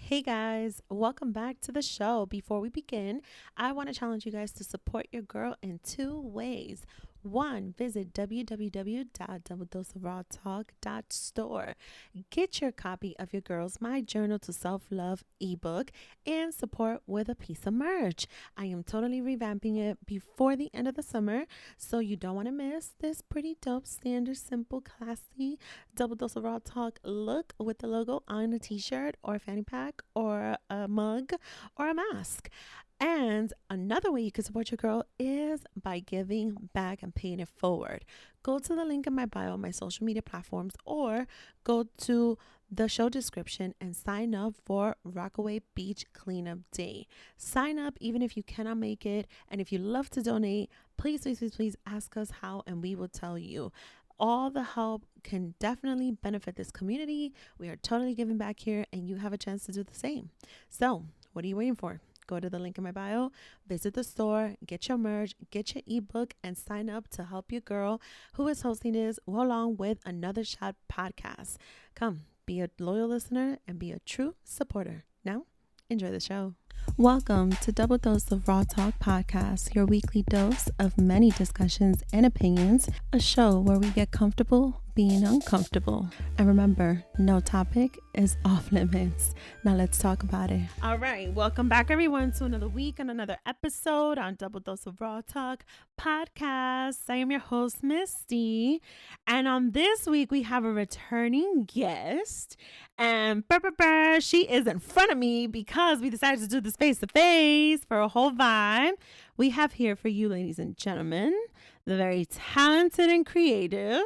Hey guys, welcome back to the show. Before we begin, I want to challenge you guys to support your girl in two ways. One, visit www.doubledoseofrawtalk.store. Get your copy of your girl's My Journal to Self-Love ebook and support with a piece of merch. I am totally revamping it before the end of the summer, so you don't want to miss this pretty dope, standard, simple, classy Double Dose of Raw Talk look with the logo on a t-shirt or a fanny pack or a mug or a mask. And another way you can support your girl is by giving back and paying it forward. Go to the link in my bio on my social media platforms or go to the show description and sign up for Rockaway Beach Cleanup Day. Sign up even if you cannot make it. And if you love to donate, please ask us how and we will tell you. All the help can definitely benefit this community. We are totally giving back here and you have a chance to do the same. So what are you waiting for? Go to the link in my bio, visit the store, get your merch, get your ebook, and sign up to help your girl who is hosting this along with Another Shot podcast. Come, be a loyal listener and be a true supporter. Now, enjoy the show. Welcome to Double Dose of Raw Talk podcast, your weekly dose of many discussions and opinions, a show where we get comfortable being uncomfortable. And remember, no topic is off limits. Now let's talk about it. All right, welcome back everyone to another week and another episode on Double Dose of Raw Talk podcast. I am your host, Misty, and on this week we have a returning guest, and she is in front of me because we decided to do this face to face for a whole vibe. We have here for you, ladies and gentlemen, the very talented and creative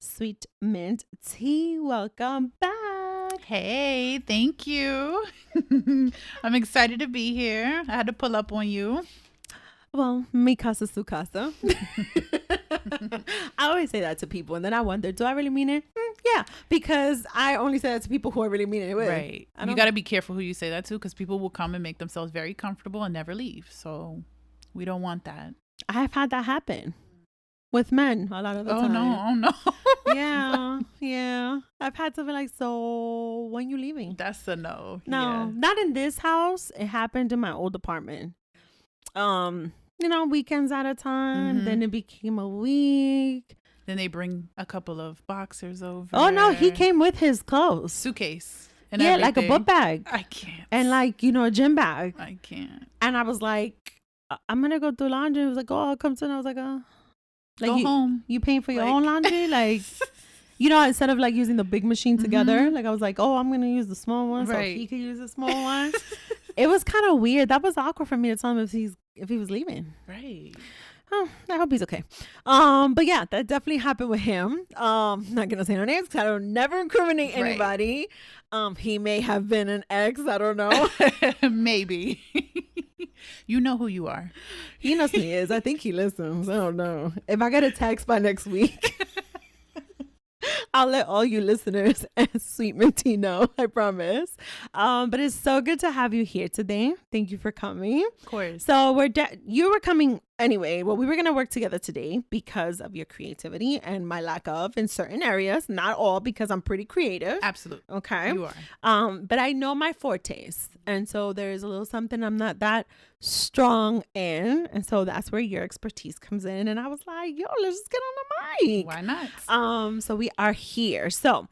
SweetMintTea. Welcome back. Hey, thank you. I'm excited to be here. I had to pull up on you. Well, mi casa su casa. I always say that to people, and then I wonder, do I really mean it? Yeah, because I only say that to people who I really mean it with. Right. You got to be careful who you say that to, because people will come and make themselves very comfortable and never leave. So we don't want that. I have had that happen with men a lot of the time. Oh, no. Yeah. I've had to be like, so when you leaving? That's a no. No, Yeah. not in this house. It happened in my old apartment. Weekends at a time. Mm-hmm. Then it became a week. Then they bring a couple of boxers over. Oh no, he came with his clothes. Suitcase. And yeah, everything. like a book bag. I can't. And like, a gym bag. I can't. And I was like, I'm going to go do laundry. He was like, oh, I'll come to. And I was like, oh. Like, Go home. You paying for your own laundry? Like, instead of like using the big machine together, Mm-hmm. like I was like, oh, I'm going to use the small one. Right. So he could use the small one. It was kind of weird. That was awkward for me to tell him if he was leaving. Right. Oh, I hope he's okay. But yeah, that definitely happened with him. Not gonna say no names because I don't never incriminate anybody. He may have been an ex. I don't know. Maybe. You know who you are. He knows who he is. I think he listens. I don't know. If I get a text by next week, I'll let all you listeners and SweetMintTea know. I promise. But it's so good to have you here today. Thank you for coming. Of course. So you were coming anyway. Well, we were going to work together today because of your creativity and my lack of in certain areas. Not all, because I'm pretty creative. Absolutely. Okay. You are. But I know my fortes. And so there's a little something I'm not that strong in. And so that's where your expertise comes in. And I was like, yo, let's just get on the mic. Why not? So we are here. So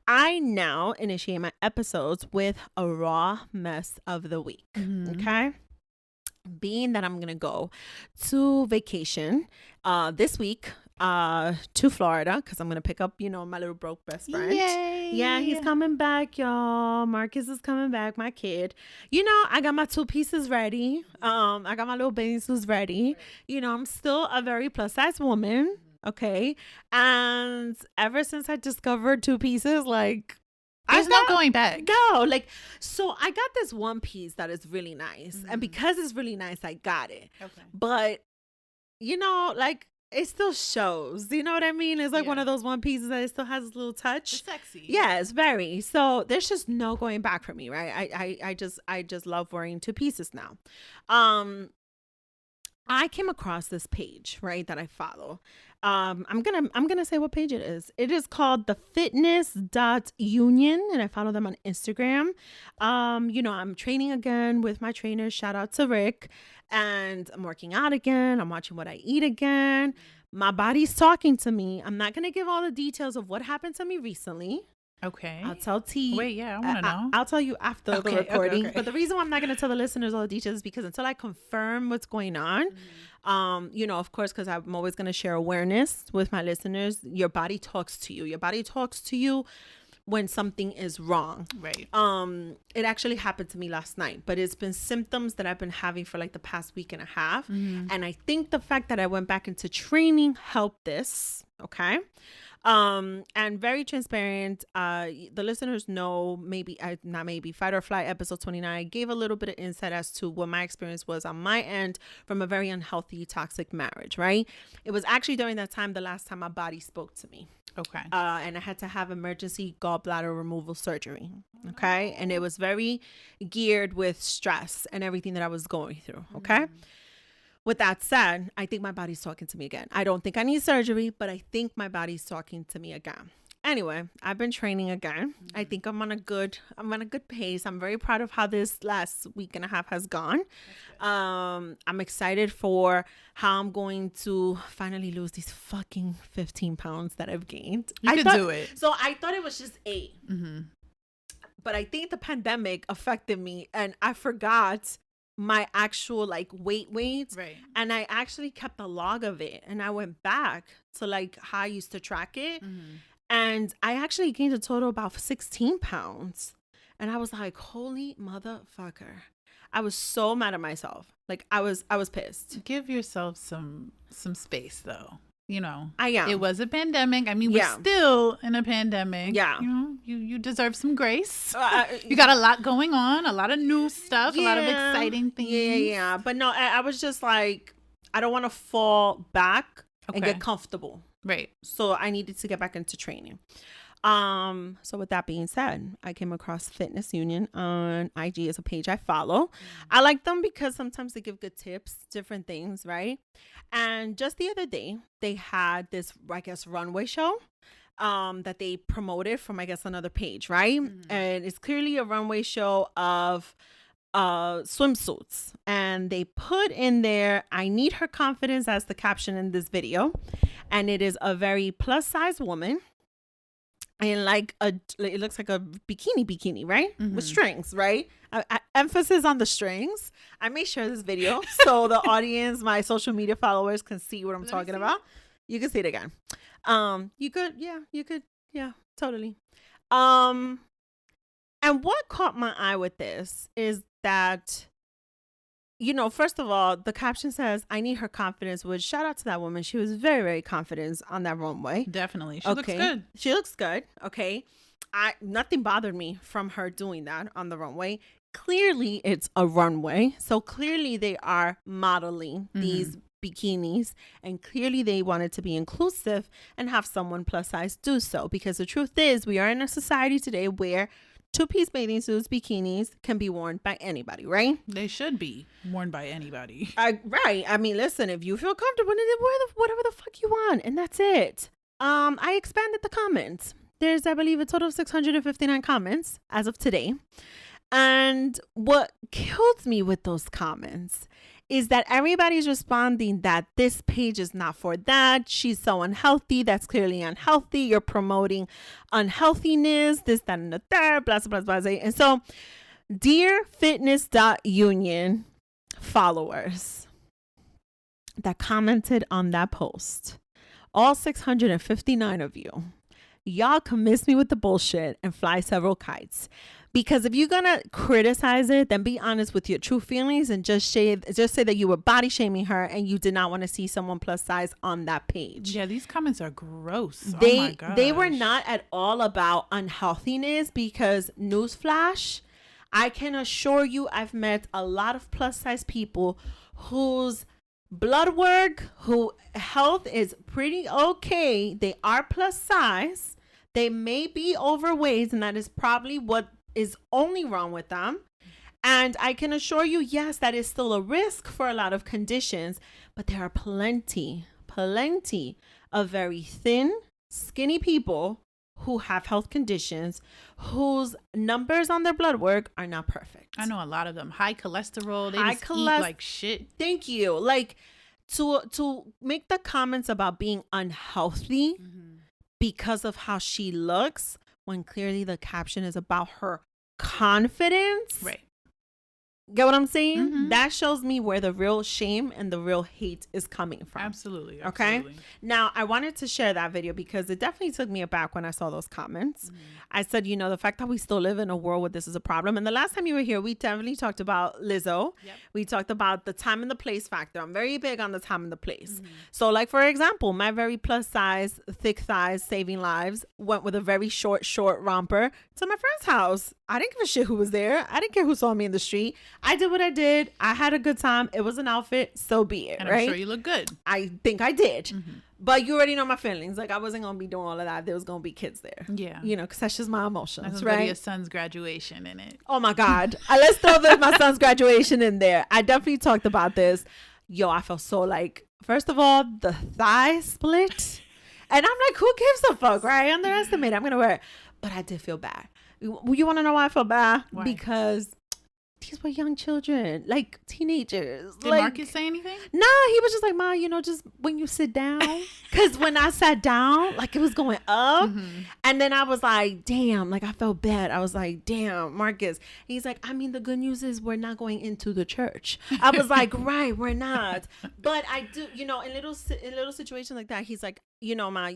I now initiate my episodes with a raw mess of the week. Mm-hmm. Okay. Being that I'm going to go to vacation this week to Florida because I'm going to pick up, my little broke best friend. Yay. Yeah, he's coming back, y'all. Marcus is coming back, my kid. I got my 2 pieces ready. I got my little bathing suits ready. I'm still a very plus size woman. Okay. And ever since I discovered 2 pieces, like, There's no going back. No, so I got this one piece that is really nice. Mm-hmm. And because it's really nice, I got it. Okay. But, it still shows. You know what I mean? It's like one of those one pieces that it still has a little touch. It's sexy. Yeah, it's very. So there's just no going back for me, right? I just love wearing 2 pieces now. I came across this page, right, that I follow. I'm gonna say what page it is. It is called the fitness.union, and I follow them on Instagram. I'm training again with my trainer. Shout out to Rick. And I'm working out again. I'm watching what I eat again. My body's talking to me. I'm not gonna give all the details of what happened to me recently. Okay. I'll tell T. Wait, yeah, I want to know. I'll tell you after the Okay, recording. okay. But the reason why I'm not going to tell the listeners all the details is because until I confirm what's going on, of course, because I'm always going to share awareness with my listeners. Your body talks to you. Your body talks to you when something is wrong. Right. It actually happened to me last night, but it's been symptoms that I've been having for like the past week and a half. And I think the fact that I went back into training helped this. Okay. And very transparent. The listeners know, Fight or Flight episode 29 gave a little bit of insight as to what my experience was on my end from a very unhealthy, toxic marriage, right? It was actually during that time, the last time my body spoke to me. Okay. And I had to have emergency gallbladder removal surgery. Okay. And it was very geared with stress and everything that I was going through. Okay. With that said, I think my body's talking to me again. I don't think I need surgery, but I think my body's talking to me again. Anyway, I've been training again. I think I'm on a good pace. I'm very proud of how this last week and a half has gone. I'm excited for how I'm going to finally lose these fucking 15 pounds that I've gained. You can do it. So I thought it was just 8. But I think the pandemic affected me and I forgot my actual like weight, right? And I actually kept a log of it, and I went back to like how I used to track it, and I actually gained a total about 16 pounds, and I was like, holy motherfucker. I was so mad at myself. Like I was pissed. Give yourself some space though. I am. It was a pandemic. I mean, we're still in a pandemic. Yeah. You deserve some grace. You got a lot going on, a lot of new stuff, a lot of exciting things. Yeah. But no, I was just like, I don't want to fall back and get comfortable. Right. So I needed to get back into training. So with that being said, I came across Fitness Union on IG as a page I follow. I like them because sometimes they give good tips, different things, right? And just the other day, they had this, I guess, runway show that they promoted from, I guess, another page, right? And it's clearly a runway show of swimsuits. And they put in there, I need her confidence as the caption in this video. And it is a very plus size woman. And like it looks like a bikini, right? With strings, right? Emphasis on the strings. I may share this video so the audience, my social media followers, can see what I'm talking about. You can see it again. You could, yeah, totally. And what caught my eye with this is that, first of all, the caption says, I need her confidence, which shout out to that woman. She was very, very confident on that runway. Definitely. She looks good. She looks good. Okay. Nothing bothered me from her doing that on the runway. Clearly, it's a runway. So clearly they are modeling these bikinis, and clearly they wanted to be inclusive and have someone plus size do so, because the truth is we are in a society today where 2-piece bathing suits, bikinis can be worn by anybody, right? They should be worn by anybody. Right. I mean, listen, if you feel comfortable in it, wear whatever the fuck you want, and that's it. I expanded the comments. There's, I believe, a total of 659 comments as of today. And what killed me with those comments is that everybody's responding that this page is not for that. She's so unhealthy. That's clearly unhealthy. You're promoting unhealthiness, this, that, and the third, blah, blah, blah, blah. And so, dear fitness.union followers that commented on that post, all 659 of you, y'all can miss me with the bullshit and fly several kites. Because if you're going to criticize it, then be honest with your true feelings and just say that you were body shaming her and you did not want to see someone plus size on that page. Yeah, these comments are gross. Oh my gosh. They were not at all about unhealthiness, because newsflash, I can assure you I've met a lot of plus size people whose blood work, who health is pretty okay. They are plus size. They may be overweight, and that is probably what is only wrong with them. And I can assure you, yes, that is still a risk for a lot of conditions, but there are plenty of very thin, skinny people who have health conditions whose numbers on their blood work are not perfect. I know a lot of them. High cholesterol. They eat like shit. Thank you. Like to make the comments about being unhealthy because of how she looks when clearly the caption is about her confidence. Right. Get what I'm saying? That shows me where the real shame and the real hate is coming from. Absolutely. Okay. Now, I wanted to share that video because it definitely took me aback when I saw those comments. I said, the fact that we still live in a world where this is a problem. And the last time you were here, we definitely talked about Lizzo. Yep. We talked about the time and the place factor. I'm very big on the time and the place. So like, for example, my very plus size, thick thighs, saving lives went with a very short romper to my friend's house. I didn't give a shit who was there. I didn't care who saw me in the street. I did what I did. I had a good time. It was an outfit. So be it. And right? I'm sure you look good. I think I did. But you already know my feelings. Like, I wasn't going to be doing all of that. There was going to be kids there. Yeah. Because that's just my emotions, There's right? going to be a son's graduation in it. Oh, my God. Let's throw my son's graduation in there. I definitely talked about this. Yo, I felt so like, first of all, the thigh split. And I'm like, who gives a fuck, right? I underestimate it. I'm going to wear it. But I did feel bad. You want to know why I felt bad? Why? Because these were young children, like teenagers. Did Marcus say anything? Nah, he was just like, Ma, just when you sit down. Because when I sat down, like it was going up. And then I was like, damn, like I felt bad. I was like, damn, Marcus. He's like, I mean, the good news is we're not going into the church. I was like, right, we're not. But I do, in little situations like that, he's like, Ma,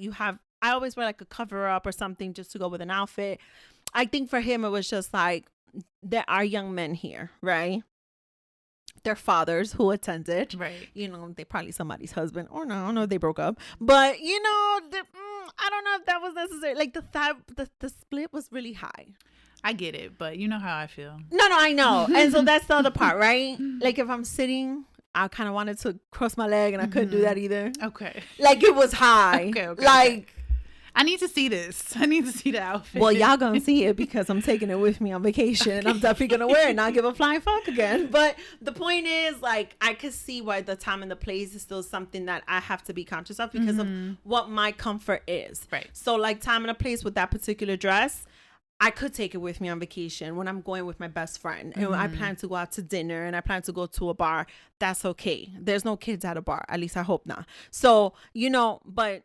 I always wear like a cover up or something just to go with an outfit. I think for him, it was just like, there are young men here, right? Their fathers who attended. Right. They probably somebody's husband or no, I don't know if they broke up. But, I don't know if that was necessary. Like the split was really high. I get it, but you know how I feel. No, I know. And so that's the other part, right? Like if I'm sitting, I kind of wanted to cross my leg and I couldn't do that either. Okay. Like it was high. Okay. Like. I need to see this. I need to see the outfit. Well, y'all gonna see it because I'm taking it with me on vacation. And I'm definitely gonna wear it and not give a flying fuck again. But the point is, like, I could see why the time and the place is still something that I have to be conscious of because of what my comfort is. Right. So, like, time and a place with that particular dress, I could take it with me on vacation when I'm going with my best friend. And I plan to go out to dinner and I plan to go to a bar. That's okay. There's no kids at a bar. At least I hope not. So, but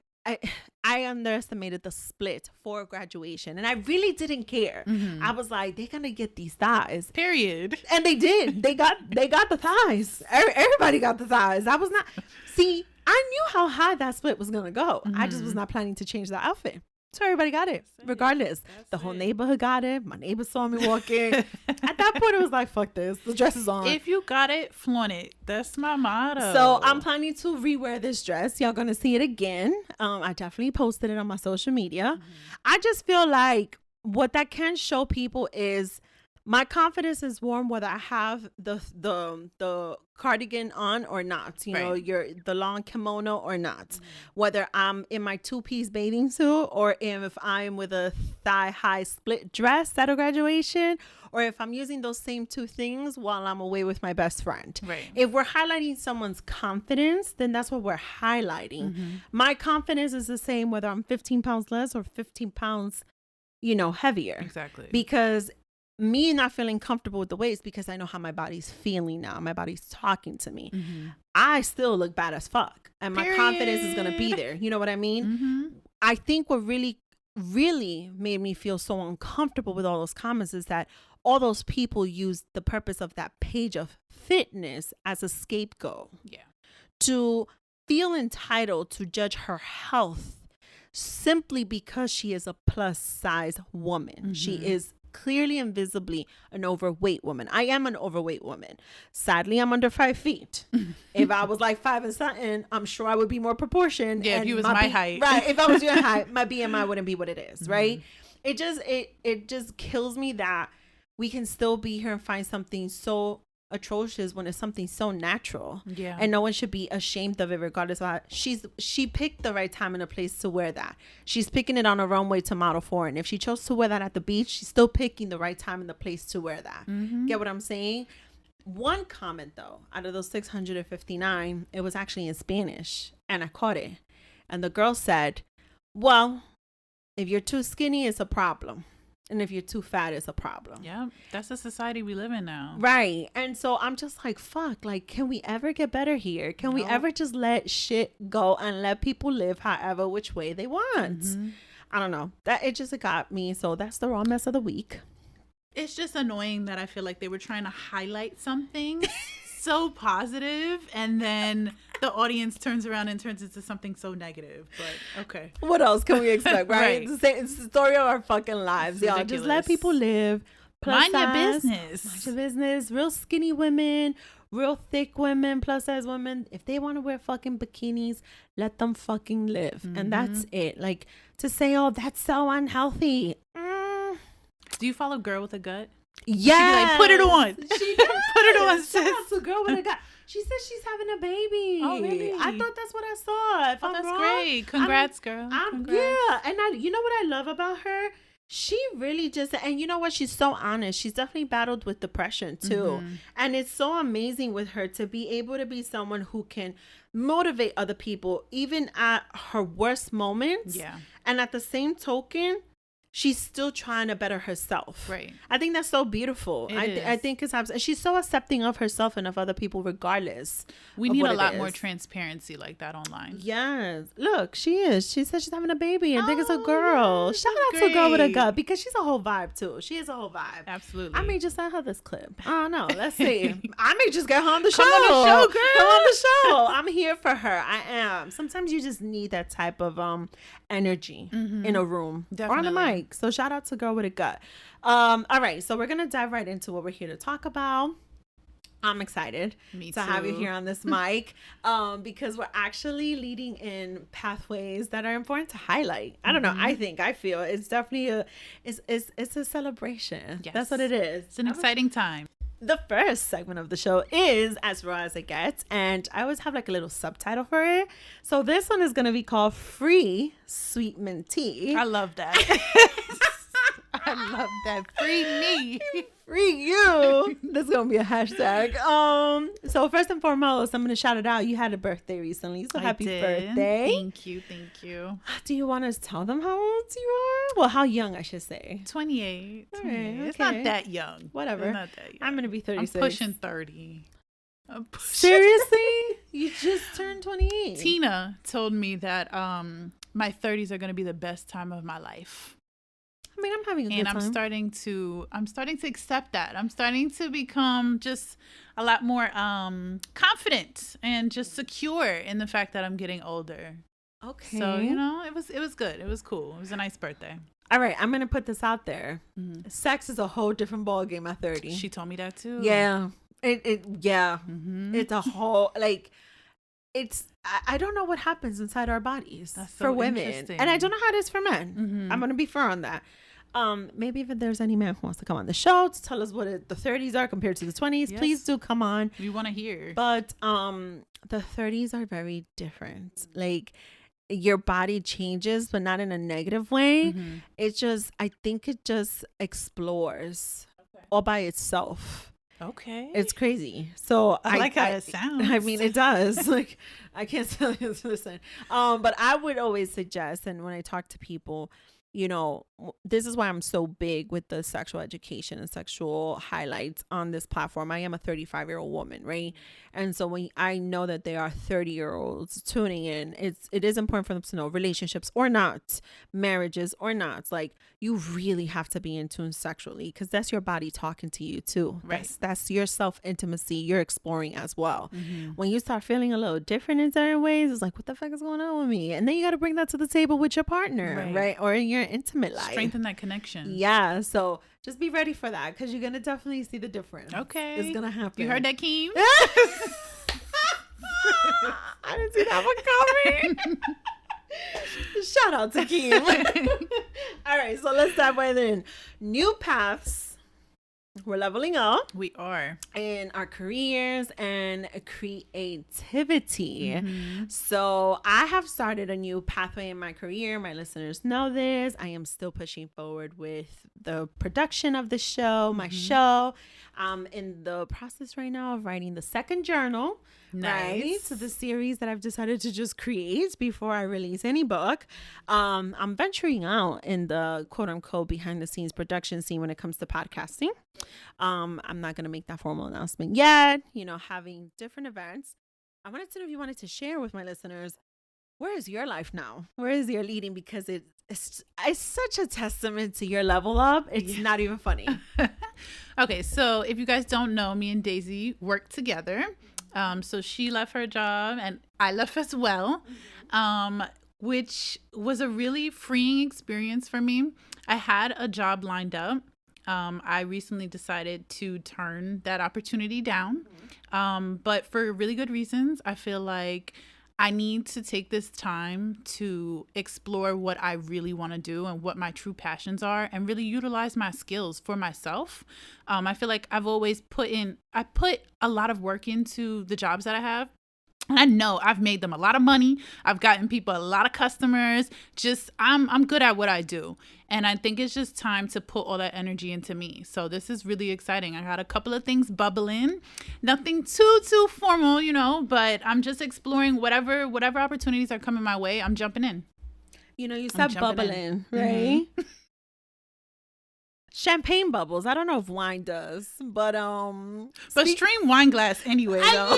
I underestimated the split for graduation and I really didn't care. I was like, they're gonna get these thighs. Period. And they did. They got the thighs. Everybody got the thighs. I was not. See, I knew how high that split was gonna go. I just was not planning to change the outfit. So everybody got it, regardless. The whole neighborhood got it. My neighbor saw me walking. At that point, it was like, fuck this. The dress is on. If you got it, flaunt it. That's my motto. So I'm planning to rewear this dress. Y'all gonna see it again. I definitely posted it on my social media. I just feel like what that can show people is my confidence is warm whether I have the cardigan on or not, the long kimono or not, whether I'm in my 2-piece bathing suit or if I'm with a thigh high split dress at a graduation or if I'm using those same two things while I'm away with my best friend. Right. If we're highlighting someone's confidence, then that's what we're highlighting. My confidence is the same whether I'm 15 pounds less or 15 pounds, heavier. Exactly. Because me not feeling comfortable with the waist because I know how my body's feeling now. My body's talking to me. I still look bad as fuck. And my confidence is going to be there. You know what I mean? I think what really, really made me feel so uncomfortable with all those comments is that all those people used the purpose of that page of fitness as a scapegoat. Yeah. To feel entitled to judge her health simply because she is a plus size woman. She is clearly and visibly an overweight woman. I am an overweight woman. Sadly, I'm under 5 feet. If I was like 5 and something, I'm sure I would be more proportioned. Yeah, and if you was my height. Right. If I was your height, my BMI wouldn't be what it is, right? It just kills me that we can still be here and find something so atrocious when it's something so natural. Yeah. And no one should be ashamed of it regardless of how she picked the right time and a place to wear that. She's picking it on a runway to model for, and if she chose to wear that at the beach, she's still picking the right time and the place to wear that. Get what I'm saying? One comment though, out of those 659, it was actually in Spanish, and I caught it. And the girl said, well, if you're too skinny, it's a problem. And if you're too fat, it's a problem. Yeah, that's the society we live in now. Right. And so I'm just like, fuck, like, can we ever get better here? Can we ever just let shit go and let people live however which way they want? I don't know. It got me. So that's the raw mess of the week. It's just annoying that I feel like they were trying to highlight something so positive, and then the audience turns around and turns into something so negative. But okay, what else can we expect, right? Right. It's the story of our fucking lives, y'all. Just let people live. Mind your business. Mind your business. Real skinny women, real thick women, plus size women, if they want to wear fucking bikinis, let them fucking live. And that's it. Like, to say, oh, that's so unhealthy. Do you follow Girl with a Gut? Yeah, like, put it on. She did. Put it on, sis. Shout out to Girl with a Gut. She said she's having a baby. Oh, really? I thought that's what I saw. If I'm That's wrong, great. Congrats, girl. Congrats. Yeah, and you know what I love about her? She really just, and you know what? She's so honest. She's definitely battled with depression too. And it's so amazing with her to be able to be someone who can motivate other people even at her worst moments. Yeah. And at the same token, she's still trying to better herself. Right. I think that's so beautiful. I think and she's so accepting of herself and of other people regardless. We need a lot more transparency like that online. Yes. Look, she is. She said she's having a baby. I think it's a girl. Yeah, Shout out to Girl with a Gut, because she's a whole vibe too. She is a whole vibe. Absolutely. I may just send her this clip. I don't know. Let's see. I may just get her on the show. Come on the show, girl. Come on the show. I'm here for her. I am. Sometimes you just need that type of energy in a room. Definitely. Or on the mic. So shout out to Girl with a Gut. All right, so we're gonna dive right into what we're here to talk about. I'm excited to have you here on this mic because we're actually leading in pathways that are important to highlight. I don't know. I feel it's definitely it's a celebration. Yes. That's what it is. It's an exciting time. The first segment of the show is As Raw as It Gets, and I always have like a little subtitle for it. So this one is going to be called Free Sweet Mint Tea. I love that. I love that. Free me. Free you. That's going to be a hashtag. So first and foremost, I'm going to shout it out. You had a birthday recently, so happy birthday. Thank you. Do you want to tell them how old you are? Well, how young, I should say. 28. All right, It's okay. not that young. Whatever. It's not that young. I'm going to be 36. I'm pushing 30. Seriously? You just turned 28. Tina told me that my 30s are going to be the best time of my life. I mean, I'm having a good And time. I'm starting to accept that. I'm starting to become just a lot more confident and just secure in the fact that I'm getting older. Okay. So, it was good. It was cool. It was a nice birthday. All right, I'm going to put this out there. Sex is a whole different ballgame at 30. She told me that too. Yeah. It's a whole, like, I don't know what happens inside our bodies. That's so for women. interesting. And I don't know how it is for men. I'm going to be fair on that. Maybe if there's any man who wants to come on the show to tell us what the 30s are compared to the 20s, Yes. please do come on. We want to hear. But the 30s are very different. Like, your body changes, but not in a negative way. I think it just explores all by itself. Okay. It's crazy. So I like how it sounds. I mean, it does. Like, I can't tell you to listen. But I would always suggest, and when I talk to people, this is why I'm so big with the sexual education and sexual highlights on this platform. I am a 35-year-old woman, right? And so when I know that there are 30-year-olds tuning in, it is important for them to know relationships or not, marriages or not. Like, you really have to be in tune sexually because that's your body talking to you too. Right. That's your self-intimacy you're exploring as well. When you start feeling a little different in certain ways, it's like, what the fuck is going on with me? And then you got to bring that to the table with your partner, right? Or in your intimate life. Strengthen that connection. Yeah. So just be ready for that because you're going to definitely see the difference. Okay. It's going to happen. You heard that, Keem? I didn't see that one coming. Shout out to Keem. All right. So let's dive right in. New paths We're leveling up We are. in our careers and creativity. Mm-hmm. So I have started a new pathway in my career. My listeners know this. I am still pushing forward with the production of the show, my show. I'm in the process right now of writing the second journal. Right. Nice. So the series that I've decided to just create before I release any book. I'm venturing out in the quote unquote behind the scenes production scene when it comes to podcasting. I'm not gonna make that formal announcement yet. Having different events. I wanted to know if you wanted to share with my listeners, where is your life now? Where is your leading? Because it's such a testament to your level up. It's not even funny. Okay, so if you guys don't know, me and Daisy work together. So she left her job and I left as well, which was a really freeing experience for me. I had a job lined up. I recently decided to turn that opportunity down. But for really good reasons. I feel like I need to take this time to explore what I really want to do and what my true passions are and really utilize my skills for myself. I feel like I put a lot of work into the jobs that I have. And I know I've made them a lot of money. I've gotten people a lot of customers. I'm good at what I do. And I think it's just time to put all that energy into me. So this is really exciting. I got a couple of things bubbling. Nothing too formal, but I'm just exploring whatever opportunities are coming my way. I'm jumping in. You said bubbling, right? Mm-hmm. Champagne bubbles. I don't know if wine does, but stream wine glass anyway, though.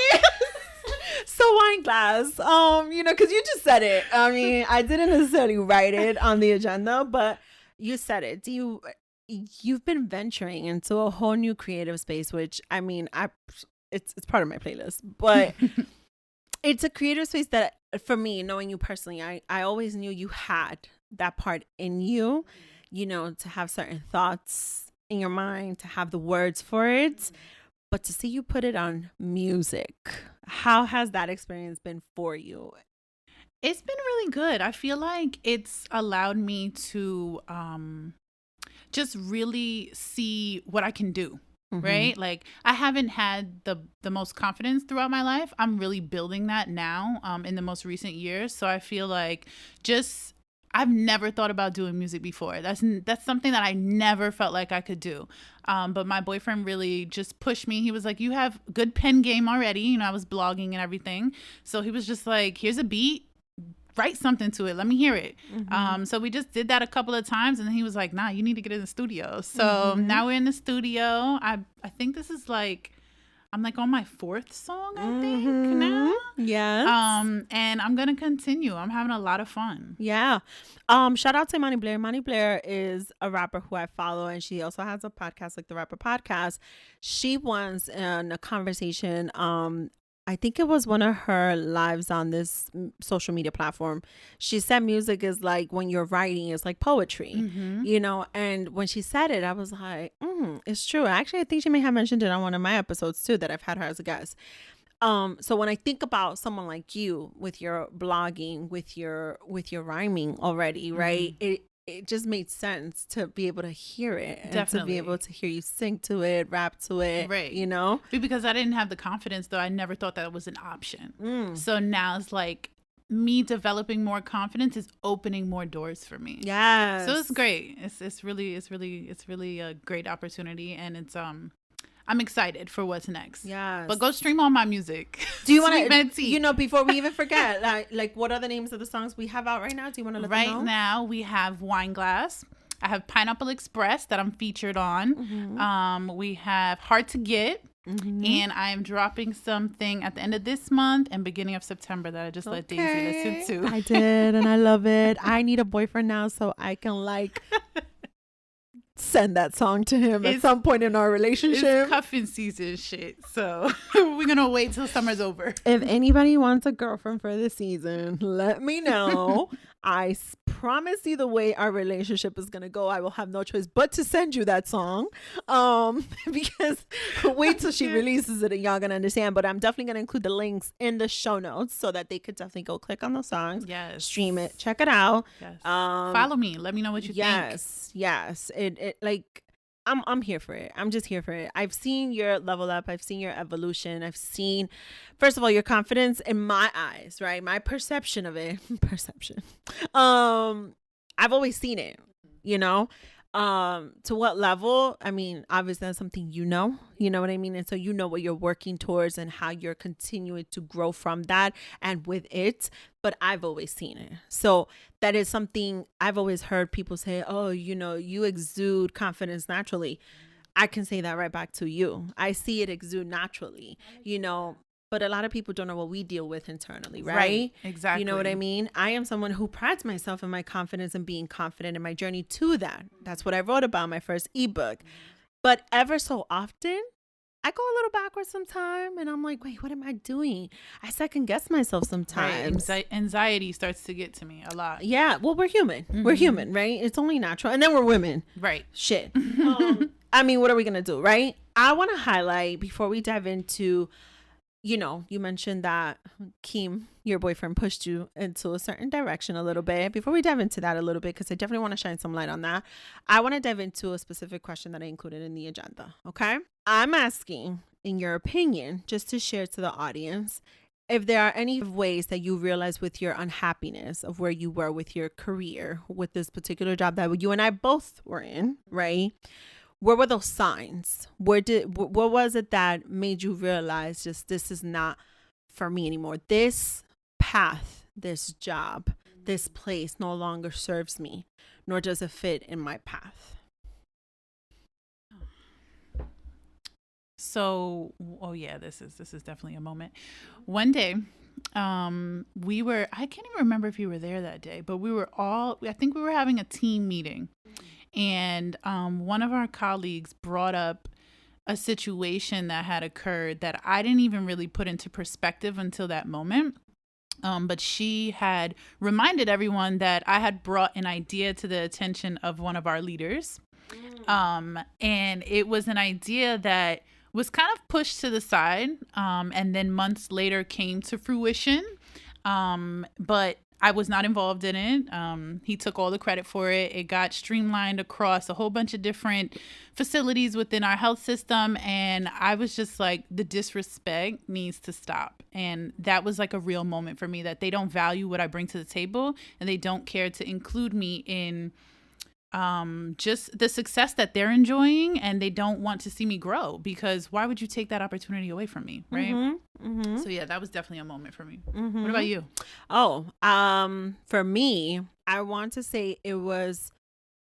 So wine glass, because you just said it. I mean, I didn't necessarily write it on the agenda, but you said it. You've been venturing into a whole new creative space, which I mean, it's part of my playlist, but it's a creative space that for me, knowing you personally, I always knew you had that part in you, to have certain thoughts in your mind, to have the words for it. But to see you put it on music, how has that experience been for you? It's been really good. I feel like it's allowed me to just really see what I can do, right? Like I haven't had the most confidence throughout my life. I'm really building that now in the most recent years. So I feel like I've never thought about doing music before. That's something that I never felt like I could do. But my boyfriend really just pushed me. He was like, you have good pen game already. I was blogging and everything. So he was just like, here's a beat. Write something to it. Let me hear it. So we just did that a couple of times. And then he was like, nah, you need to get in the studio. So now we're in the studio. I think this is I'm on my fourth song, I think, now. Yes. And I'm going to continue. I'm having a lot of fun. Yeah. Shout out to Imani Blair. Imani Blair is a rapper who I follow, and she also has a podcast like the Rapper Podcast. She once in a conversation, I think it was one of her lives on this social media platform. She said music is like when you're writing, it's like poetry, and when she said it, I was like, it's true. Actually, I think she may have mentioned it on one of my episodes too, that I've had her as a guest. So when I think about someone like you with your blogging, with your rhyming already, right? It just made sense to be able to hear it. Definitely. And to be able to hear you sing to it, rap to it, right? Because I didn't have the confidence, though. I never thought that was an option. So now it's like me developing more confidence is opening more doors for me. Yes. So it's great. It's really a great opportunity, and it's I'm excited for what's next. Yes. But go stream all my music. Do you want to, before we even forget, like what are the names of the songs we have out right now? Do you want to let them know? Right now we have Wine Glass. I have Pineapple Express that I'm featured on. We have Hard to Get. And I'm dropping something at the end of this month and beginning of September that I just let Daisy listen to. I did, and I love it. I need a boyfriend now so I can send that song to him at some point in our relationship. It's cuffing season shit, so we're gonna wait till summer's over. If anybody wants a girlfriend for the season, let me know. I promise you the way our relationship is gonna go, I will have no choice but to send you that song, because wait till she releases it and y'all gonna understand. But I'm definitely gonna include the links in the show notes so that they could definitely go click on those songs, stream it, check it out. Follow me, let me know what you think. Yes. It I'm here for it. I'm just here for it. I've seen your level up. I've seen your evolution. I've seen, first of all, your confidence in my eyes, right? My perception of it. Perception. I've always seen it, you know? To what level? I mean, obviously that's something you know what I mean? And so you know what you're working towards and how you're continuing to grow from that and with it. But I've always seen it. So that is something I've always heard people say, oh, you exude confidence naturally. I can say that right back to you. I see it exude naturally, but a lot of people don't know what we deal with internally, right? Exactly. You know what I mean? I am someone who prides myself in my confidence and being confident in my journey to that. That's what I wrote about in my first ebook. But ever so often, I go a little backwards sometime and I'm like, wait, what am I doing? I second guess myself sometimes. Right. Anxiety starts to get to me a lot. Yeah. Well, we're human. Mm-hmm. We're human, right? It's only natural. And then we're women. Right. Shit. I mean, what are we going to do, right? I want to highlight before we dive into, you mentioned that Keem, your boyfriend, pushed you into a certain direction a little bit. Before we dive into that a little bit, because I definitely want to shine some light on that, I want to dive into a specific question that I included in the agenda. Okay. I'm asking, in your opinion, just to share to the audience, if there are any ways that you realize with your unhappiness of where you were with your career, with this particular job that you and I both were in, right? Where were those signs? What was it that made you realize just this is not for me anymore? This path, this job, this place no longer serves me, nor does it fit in my path. So, this is definitely a moment. One day, I can't even remember if you were there that day, but I think we were having a team meeting. And one of our colleagues brought up a situation that had occurred that I didn't even really put into perspective until that moment. But she had reminded everyone that I had brought an idea to the attention of one of our leaders. And it was an idea that was kind of pushed to the side, and then months later came to fruition. But I was not involved in it. He took all the credit for it. It got streamlined across a whole bunch of different facilities within our health system. And I was just like, the disrespect needs to stop. And that was like a real moment for me, that they don't value what I bring to the table and they don't care to include me in just the success that they're enjoying, and they don't want to see me grow, because why would you take that opportunity away from me, right? So yeah, that was definitely a moment for me. What about you? For me, I want to say it was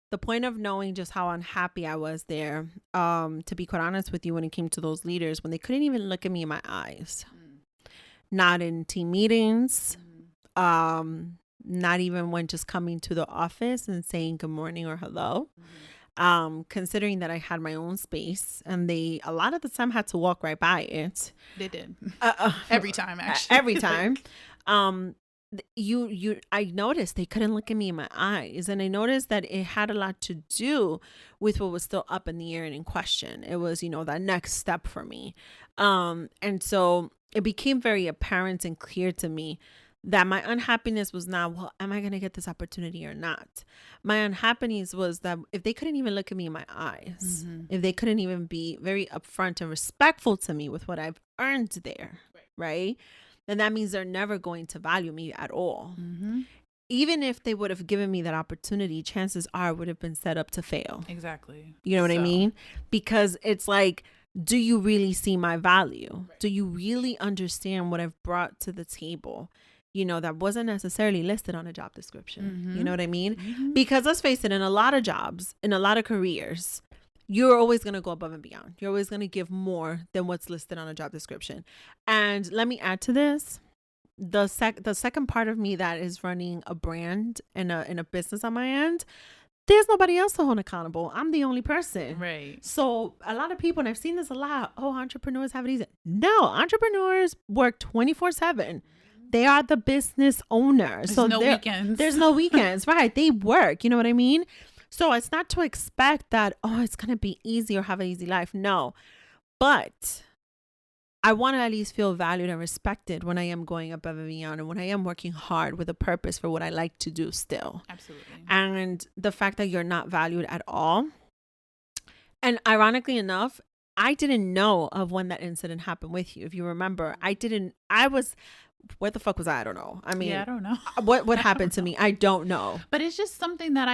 the point of knowing just how unhappy I was there. To be quite honest with you, when it came to those leaders, when they couldn't even look at me in my eyes, not in team meetings, not even when just coming to the office and saying good morning or hello. Considering that I had my own space, and they a lot of the time had to walk right by it. They did. Every time, actually. Every time. I noticed they couldn't look at me in my eyes, and I noticed that it had a lot to do with what was still up in the air and in question. It was, that next step for me. And so it became very apparent and clear to me that my unhappiness was not, well, am I going to get this opportunity or not? My unhappiness was that if they couldn't even look at me in my eyes, if they couldn't even be very upfront and respectful to me with what I've earned there, right? Then that means they're never going to value me at all. Even if they would have given me that opportunity, chances are I would have been set up to fail. Exactly. You know what I mean? Because it's like, do you really see my value? Do you really understand what I've brought to the table? That wasn't necessarily listed on a job description. You know what I mean? Because let's face it, in a lot of jobs, in a lot of careers, you're always going to go above and beyond. You're always going to give more than what's listed on a job description. And let me add to this. The second part of me that is running a brand and a business on my end, there's nobody else to hold accountable. I'm the only person. Right. So a lot of people, and I've seen this a lot, entrepreneurs have it easy. No, entrepreneurs work 24/7. They are the business owners. There's no weekends. There's no weekends, right? They work. You know what I mean? So it's not to expect that, it's going to be easy or have an easy life. No. But I want to at least feel valued and respected when I am going above and beyond, and when I am working hard with a purpose for what I like to do still. Absolutely. And the fact that you're not valued at all, And ironically enough, I didn't know of when that incident happened with you. If you remember, I was, where the fuck was I? I don't know. I Yeah, I mean, don't know. what happened to me? I don't know. But it's just something that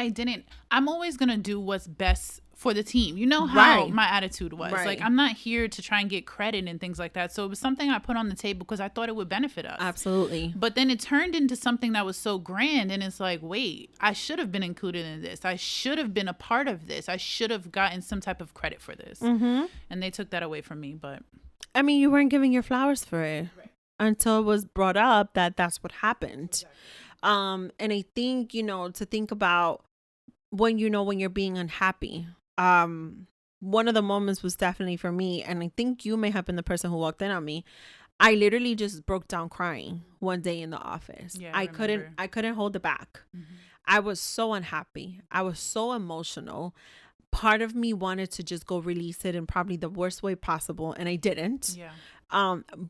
I'm always going to do what's best for the team. You know how Right. my attitude was. Right. Like, I'm not here to try and get credit and things like that. So it was something I put on the table because I thought it would benefit us. Absolutely. But then it turned into something that was so grand. And it's like, wait, I should have been included in this. I should have been a part of this. I should have gotten some type of credit for this. Mm-hmm. And they took that away from me. But I mean, you weren't giving your flowers for it. Right. Until it was brought up that that's what happened. Exactly. And I think, to think about when you're being unhappy. One of the moments was definitely for me, and I think you may have been the person who walked in on me. I literally just broke down crying one day in the office. Yeah, I couldn't hold it back. Mm-hmm. I was so unhappy. I was so emotional. Part of me wanted to just go release it in probably the worst way possible, and I didn't. Yeah.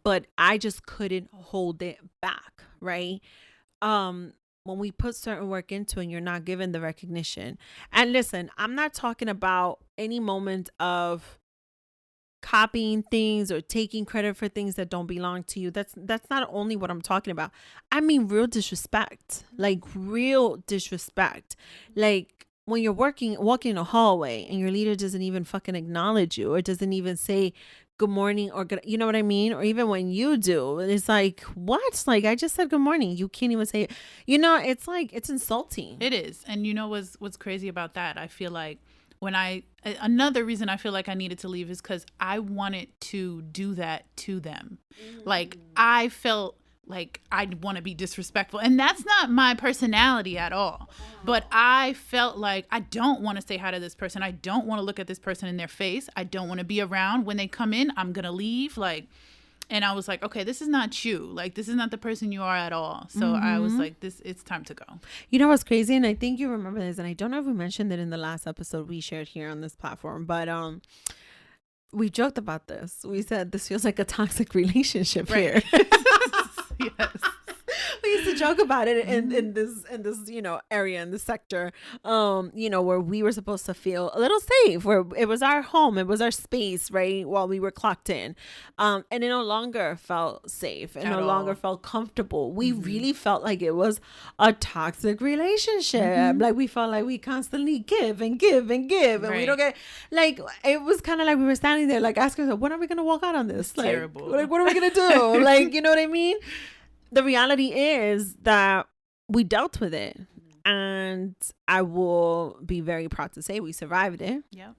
But I just couldn't hold it back, right? When we put certain work into it and you're not given the recognition. And listen, I'm not talking about any moment of copying things or taking credit for things that don't belong to you. That's not only what I'm talking about. I mean real disrespect. Like real disrespect. Like when you're walking in a hallway and your leader doesn't even fucking acknowledge you or doesn't even say good morning or good, you know what I mean? Or even when you do, it's like, what? Like, I just said good morning. You can't even say it. It's like, it's insulting. It is. And what's crazy about that? I feel like another reason I feel like I needed to leave is because I wanted to do that to them. Like, I felt like I'd want to be disrespectful. And that's not my personality at all. But I felt like I don't want to say hi to this person. I don't want to look at this person in their face. I don't want to be around. When they come in, I'm going to leave. Like, and I was like, okay, this is not you. Like, this is not the person you are at all. So I was like, it's time to go. You know what's crazy? And I think you remember this. And I don't know if we mentioned it in the last episode we shared here on this platform. But we joked about this. We said this feels like a toxic relationship here. Yes. We used to joke about it in this area, in this sector, where we were supposed to feel a little safe, where it was our home, it was our space, right, while we were clocked in, and it no longer felt safe, and no longer felt comfortable. We really felt like it was a toxic relationship. Like we felt like we constantly give and give and give, and we don't get, like, it was kind of like we were standing there like asking ourselves, when are we gonna walk out on this? Like, terrible. Like, what are we gonna do? Like, you know what I mean? The reality is that we dealt with it, and I will be very proud to say we survived it. Yeah.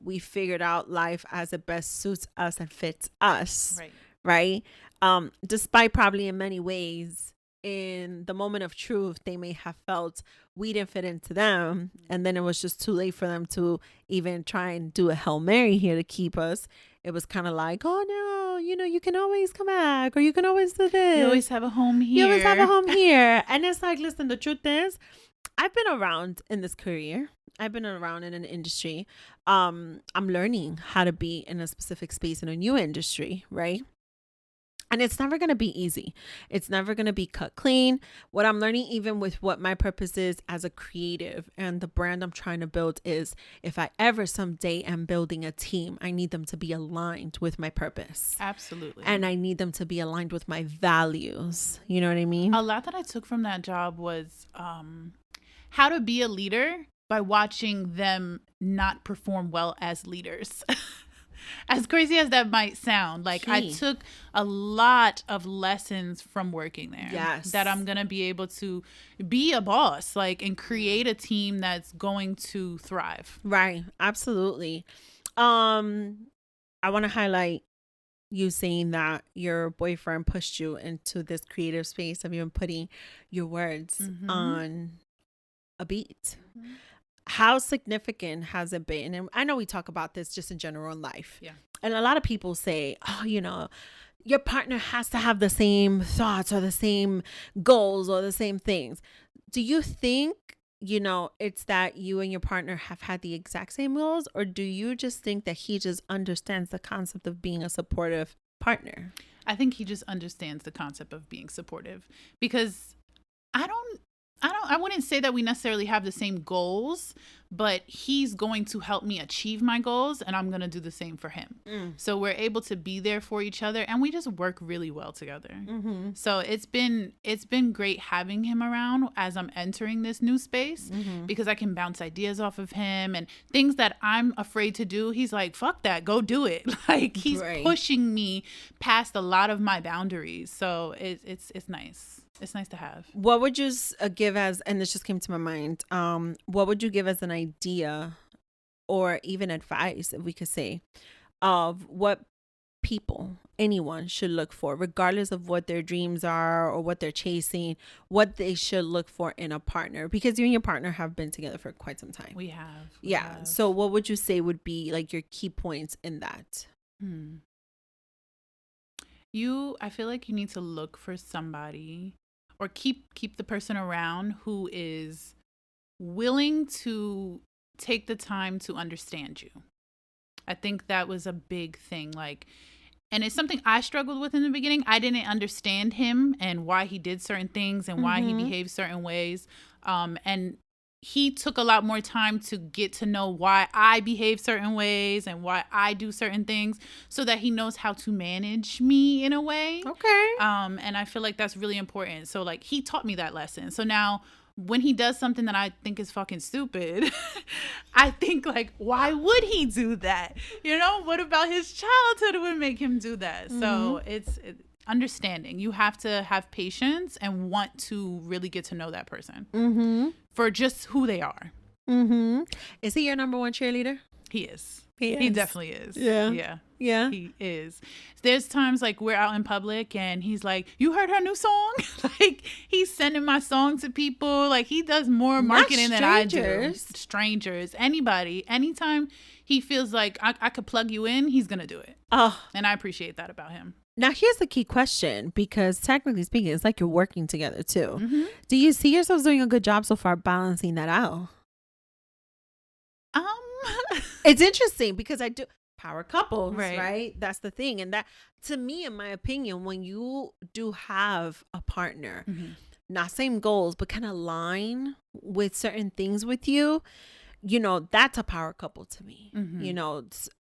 We figured out life as it best suits us and fits us. Right. Right. Despite probably in many ways, in the moment of truth, they may have felt we didn't fit into them. And then it was just too late for them to even try and do a Hail Mary here to keep us. It was kind of like, oh no, you can always come back, or you can always do this. You always have a home here. You always have a home here. And it's like, listen, the truth is, I've been around in this career. I've been around in an industry. I'm learning how to be in a specific space in a new industry, right? And it's never going to be easy. It's never going to be cut clean. What I'm learning, even with what my purpose is as a creative and the brand I'm trying to build, is if I ever someday am building a team, I need them to be aligned with my purpose. Absolutely. And I need them to be aligned with my values. You know what I mean? A lot that I took from that job was how to be a leader by watching them not perform well as leaders. As crazy as that might sound, like I took a lot of lessons from working there. Yes. That I'm going to be able to be a boss, like, and create a team that's going to thrive. Right. Absolutely. I want to highlight you saying that your boyfriend pushed you into this creative space of even putting your words on a beat. How significant has it been? And I know we talk about this just in general in life. Yeah. And a lot of people say, oh, your partner has to have the same thoughts or the same goals or the same things. Do you think, it's that you and your partner have had the exact same goals? Or do you just think that he just understands the concept of being a supportive partner? I think he just understands the concept of being supportive, because I don't I wouldn't say that we necessarily have the same goals, but he's going to help me achieve my goals, and I'm going to do the same for him. So we're able to be there for each other, and we just work really well together. So it's been great having him around as I'm entering this new space, because I can bounce ideas off of him, and things that I'm afraid to do, he's like, fuck that, go do it. Like, he's pushing me past a lot of my boundaries. So it's nice. It's nice to have. What would you give as, and this just came to my mind, what would you give as an idea or even advice, if we could say, of what anyone should look for, regardless of what their dreams are or what they're chasing, what they should look for in a partner? Because you and your partner have been together for quite some time. We have. So what would you say would be like your key points in that? I feel like you need to look for somebody, or keep the person around who is willing to take the time to understand you. I think that was a big thing. Like, and it's something I struggled with in the beginning. I didn't understand him and why he did certain things and why he behaved certain ways. And he took a lot more time to get to know why I behave certain ways and why I do certain things, so that he knows how to manage me in a way. Okay. And I feel like that's really important. So like, he taught me that lesson. So now when he does something that I think is fucking stupid, I think like, why would he do that? You know, what about his childhood would make him do that? So it's understanding. You have to have patience and want to really get to know that person for just who they are. Is he your number one cheerleader? He is. He definitely is. Yeah. He is. There's times like we're out in public and he's like, you heard her new song? Like, he's sending my song to people. Like, he does more marketing than I do. Strangers, anybody, anytime he feels like I could plug you in, he's going to do it. And I appreciate that about him. Now, here's the key question, because technically speaking, it's like you're working together too. Do you see yourselves doing a good job so far balancing that out? It's interesting because I do power couples, right? That's the thing. And that, to me, in my opinion, when you do have a partner, not same goals, but kind of align with certain things with you, you know, that's a power couple to me. You know,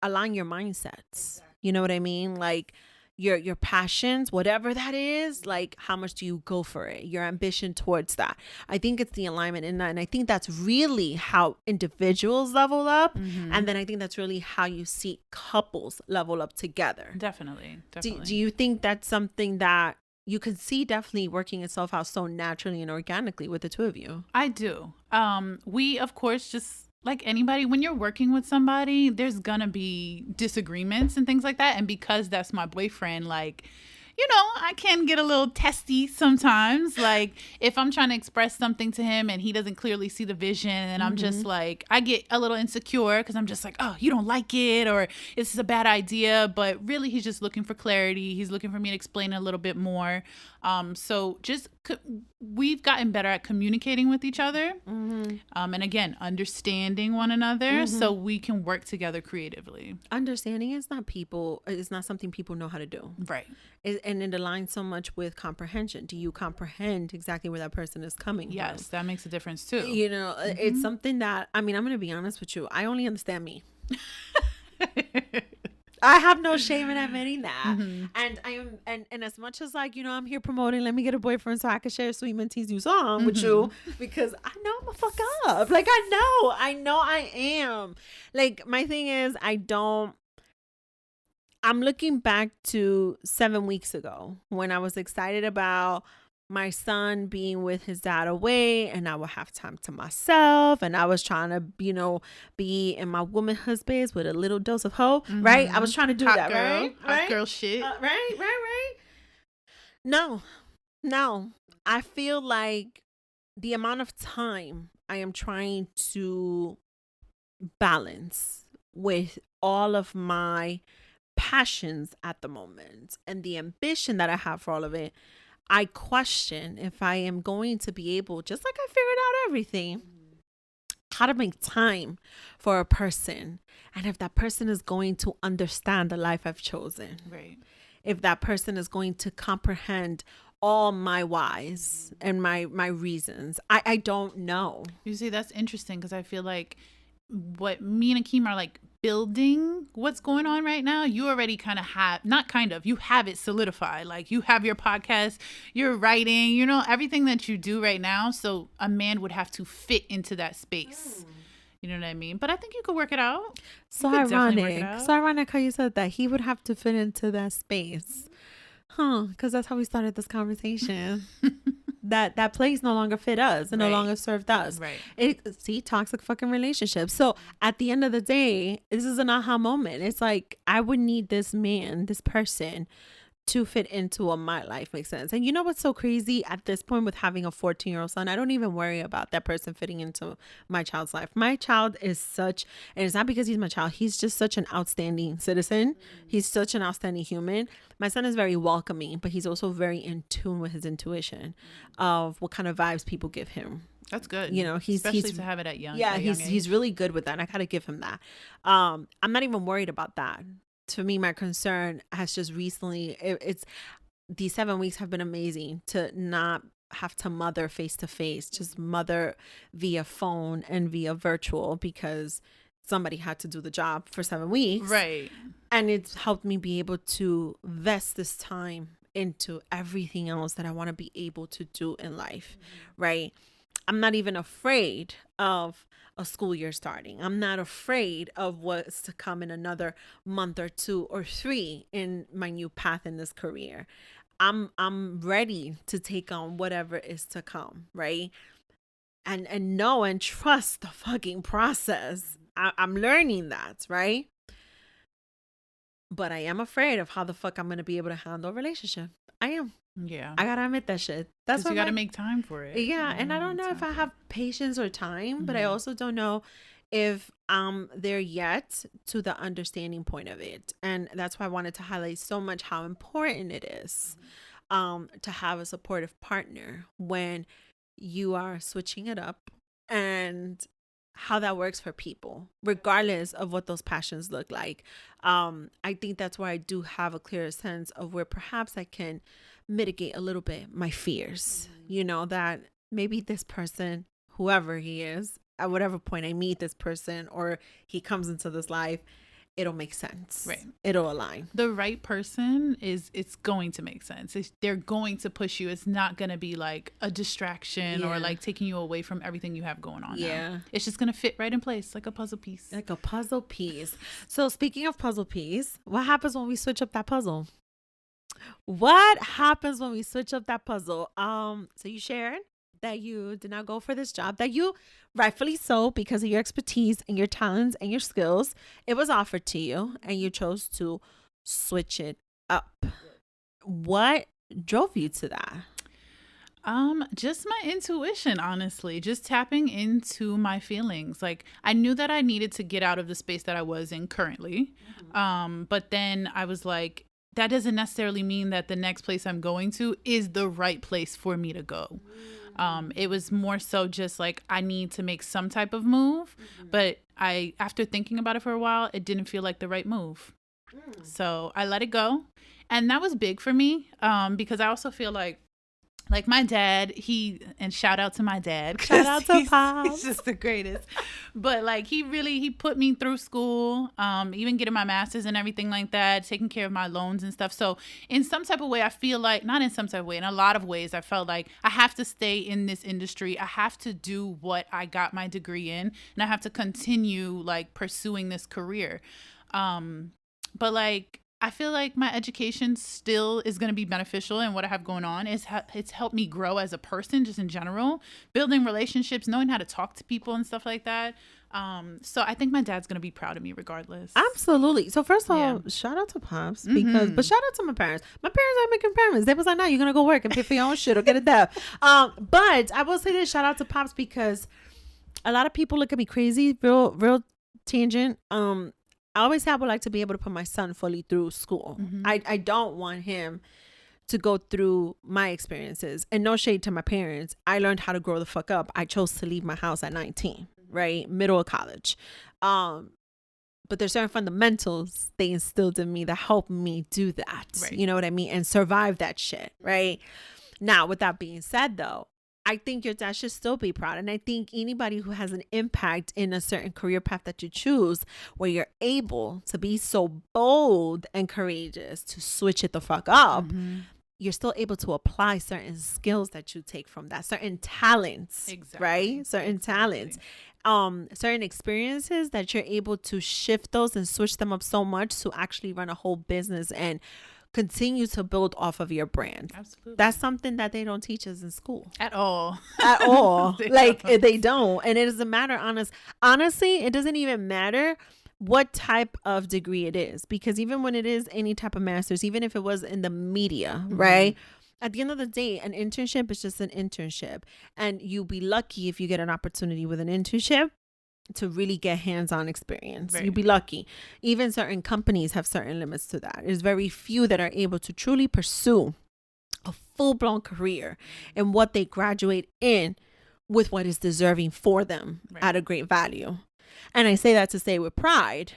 align your mindsets. You know what I mean? Like, your passions, whatever that is, like, how much do you go for it? Your ambition towards that. I think it's the alignment in that. And I think that's really how individuals level up. And then I think that's really how you see couples level up together. Definitely. Do you think that's something that you could see definitely working itself out so naturally and organically with the two of you? I do. We, of course, just like anybody, when you're working with somebody, there's gonna be disagreements and things like that. And because that's my boyfriend, like, you know, I can get a little testy sometimes. Like, if I'm trying to express something to him and he doesn't clearly see the vision, and I'm just like, I get a little insecure because I'm just like, oh, you don't like it, or this is a bad idea. But really, he's just looking for clarity. He's looking for me to explain a little bit more. So just we've gotten better at communicating with each other. And again, understanding one another so we can work together creatively. Understanding is not something people know how to do. Right. And it aligns so much with comprehension. Do you comprehend exactly where that person is coming from? Yes, that makes a difference too. You know, it's something that, I mean, I'm going to be honest with you. I only understand me. I have no shame in admitting that. And I am, and as much as, like, you know, I'm here promoting, let me get a boyfriend so I can share SweetMintTea's new song with you, because I know I'm a fuck up. Like, I know I am. Like, my thing is, I'm looking back to 7 weeks ago when I was excited about my son being with his dad away, and I would have time to myself, and I was trying to, you know, be in my womanhood space with a little dose of hope, right? I was trying to do Hot that, girl, right? Hot girl shit. Right. No. I feel like the amount of time I am trying to balance with all of my passions at the moment and the ambition that I have for all of it, I question if I am going to be able, just like I figured out everything, how to make time for a person, and if that person is going to understand the life I've chosen. Right. If that person is going to comprehend all my whys and my reasons. I don't know. You see, that's interesting because I feel like what me and Akeem are like building what's going on right now, you already kind of have, not kind of, you have it solidified. Like you have your podcast, you're writing, you know, everything that you do right now. So a man would have to fit into that space. You know what I mean? But I think you could work it out. So ironic. So ironic how you said that. He would have to fit into that space. Huh, because that's how we started this conversation. that place no longer fit us and no longer served us. Right. See, toxic fucking relationships. So at the end of the day, this is an aha moment. It's like, I would need this man, this person, to fit into what my life makes sense. And you know what's so crazy at this point with having a 14-year-old son? I don't even worry about that person fitting into my child's life. My child is such, and it's not because he's my child, he's just such an outstanding citizen. He's such an outstanding human. My son is very welcoming, but he's also very in tune with his intuition of what kind of vibes people give him. That's good. You know, especially to have it at young. Yeah, at young age. he's really good with that. And I gotta give him that. I'm not even worried about that. To me, my concern has just recently, it's these 7 weeks have been amazing to not have to mother face to face, just mother via phone and via virtual because somebody had to do the job for 7 weeks. Right. And it's helped me be able to vest this time into everything else that I want to be able to do in life. Right. I'm not even afraid of a school year starting. I'm not afraid of what's to come in another month or 2 or 3 in my new path in this career. I'm ready to take on whatever is to come, right? And know and trust the fucking process. I'm learning that, right? But I am afraid of how the fuck I'm going to be able to handle a relationship. I am. Yeah. I gotta admit that shit. That's what you gotta make time for it. Yeah. And I don't know if I have patience or time, but I also don't know if I'm there yet to the understanding point of it. And that's why I wanted to highlight so much how important it is to have a supportive partner when you are switching it up, and how that works for people, regardless of what those passions look like. I think that's where I do have a clearer sense of where perhaps I can mitigate a little bit my fears, you know, that maybe this person, whoever he is, at whatever point I meet this person or he comes into this life, it'll make sense. Right. It'll align. The right person it's going to make sense. They're going to push you. It's not going to be like a distraction or like taking you away from everything you have going on. Now. It's just going to fit right in place like a puzzle piece. Like a puzzle piece. So speaking of puzzle piece, what happens when we switch up that puzzle? What happens when we switch up that puzzle? So you shared that you did not go for this job, that you rightfully so, because of your expertise and your talents and your skills, it was offered to you and you chose to switch it up. What drove you to that? Just my intuition, honestly, just tapping into my feelings. Like I knew that I needed to get out of the space that I was in currently. But then I was like, that doesn't necessarily mean that the next place I'm going to is the right place for me to go. It was more so just like, I need to make some type of move, but after thinking about it for a while, it didn't feel like the right move. So I let it go. And that was big for me. Because I also feel like my dad, and shout out to my dad. Shout out to Pops. He's just the greatest. But like, he put me through school, even getting my master's and everything like that, taking care of my loans and stuff. So in some type of way, I feel like, not in some type of way, in a lot of ways, I felt like I have to stay in this industry. I have to do what I got my degree in, and I have to continue like pursuing this career. But like, I feel like my education still is going to be beneficial, and what I have going on is it's helped me grow as a person, just in general, building relationships, knowing how to talk to people and stuff like that. So I think my dad's going to be proud of me regardless. Absolutely. So first of all, shout out to Pops, but shout out to my parents. My parents are making payments. They was like, no, you're going to go work and pay for your own shit or get a debt. But I will say this, shout out to Pops, because a lot of people look at me crazy, real tangent. I always say I would like to be able to put my son fully through school. I don't want him to go through my experiences. And no shade to my parents. I learned how to grow the fuck up. I chose to leave my house at 19, right? Middle of college. But there's certain fundamentals they instilled in me that helped me do that. Right. You know what I mean? And survive that shit, right? Now, with that being said, though, I think your dad should still be proud. And I think anybody who has an impact in a certain career path that you choose, where you're able to be so bold and courageous to switch it the fuck up, you're still able to apply certain skills that you take from that, certain talents, right? Certain talents, certain experiences that you're able to shift those and switch them up so much to actually run a whole business and continue to build off of your brand. Absolutely. That's something that they don't teach us in school At all. At all. They don't. And it doesn't matter. Honestly, it doesn't even matter what type of degree it is, because even when it is any type of master's, even if it was in the media, right? At the end of the day, an internship is just an internship, and you'll be lucky if you get an opportunity with an internship to really get hands-on experience. Right. You'd be lucky. Even certain companies have certain limits to that. There's very few that are able to truly pursue a full-blown career in what they graduate in with what is deserving for them at a great value. And I say that to say with pride,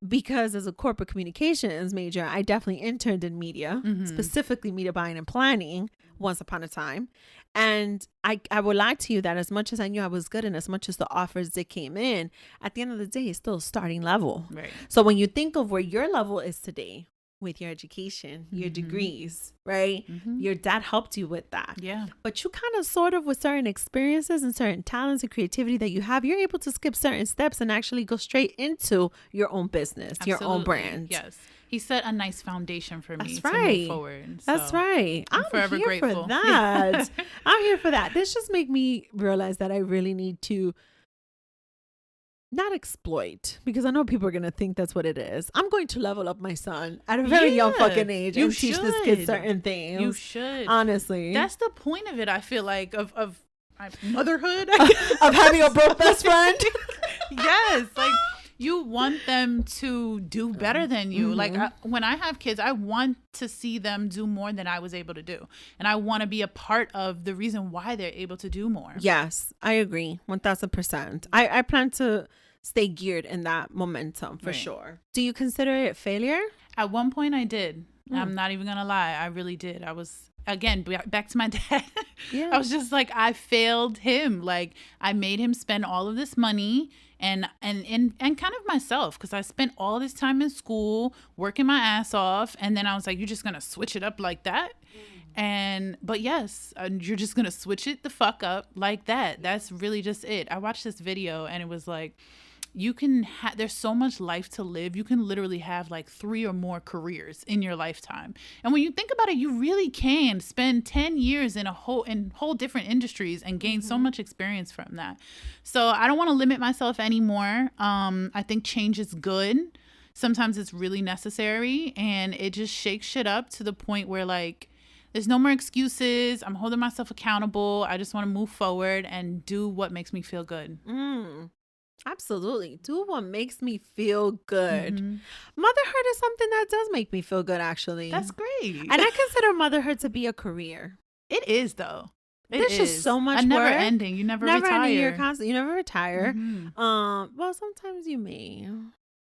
because as a corporate communications major, I definitely interned in media, specifically media buying and planning once upon a time. And I will lie to you that as much as I knew I was good and as much as the offers that came in, at the end of the day, it's still starting level. Right. So when you think of where your level is today with your education, your degrees, right? Your dad helped you with that. Yeah. But you kind of sort of with certain experiences and certain talents and creativity that you have, you're able to skip certain steps and actually go straight into your own business, your own brand. Yes. He set a nice foundation for me to move forward. So That's right. I'm forever here grateful for that. I'm here for that. This just made me realize that I really need to not exploit, because I know people are going to think that's what it is. I'm going to level up my son at a very young fucking age and teach this kid certain things. You should. Honestly. That's the point of it, I feel like, of motherhood. Of having a broke best friend. Yes. Like, you want them to do better than you. Like, when I have kids, I want to see them do more than I was able to do. And I want to be a part of the reason why they're able to do more. Yes, I agree. 1000%. I plan to stay geared in that momentum for sure. Do you consider it failure? At one point I did. I'm not even going to lie. I really did. I was, again, back to my dad. I was just like, I failed him. Like, I made him spend all of this money and kind of myself, because I spent all this time in school working my ass off, and then I was like, you're just gonna switch it up like that? But yes, you're just gonna switch it the fuck up like that. That's really just it. I watched this video and it was like, you can there's so much life to live. You can literally have like 3 or more careers in your lifetime. And when you think about it, you really can spend 10 years in whole different industries and gain so much experience from that. So I don't want to limit myself anymore. I think change is good. Sometimes it's really necessary, and it just shakes shit up to the point where, like, there's no more excuses. I'm holding myself accountable. I just want to move forward and do what makes me feel good. Absolutely. Do what makes me feel good. Motherhood is something that does make me feel good, actually. That's great. And I consider motherhood to be a career. It is, though. There's just so much work. Never ending. You never retire. Ending. You're constant. You never retire. Well, sometimes you may.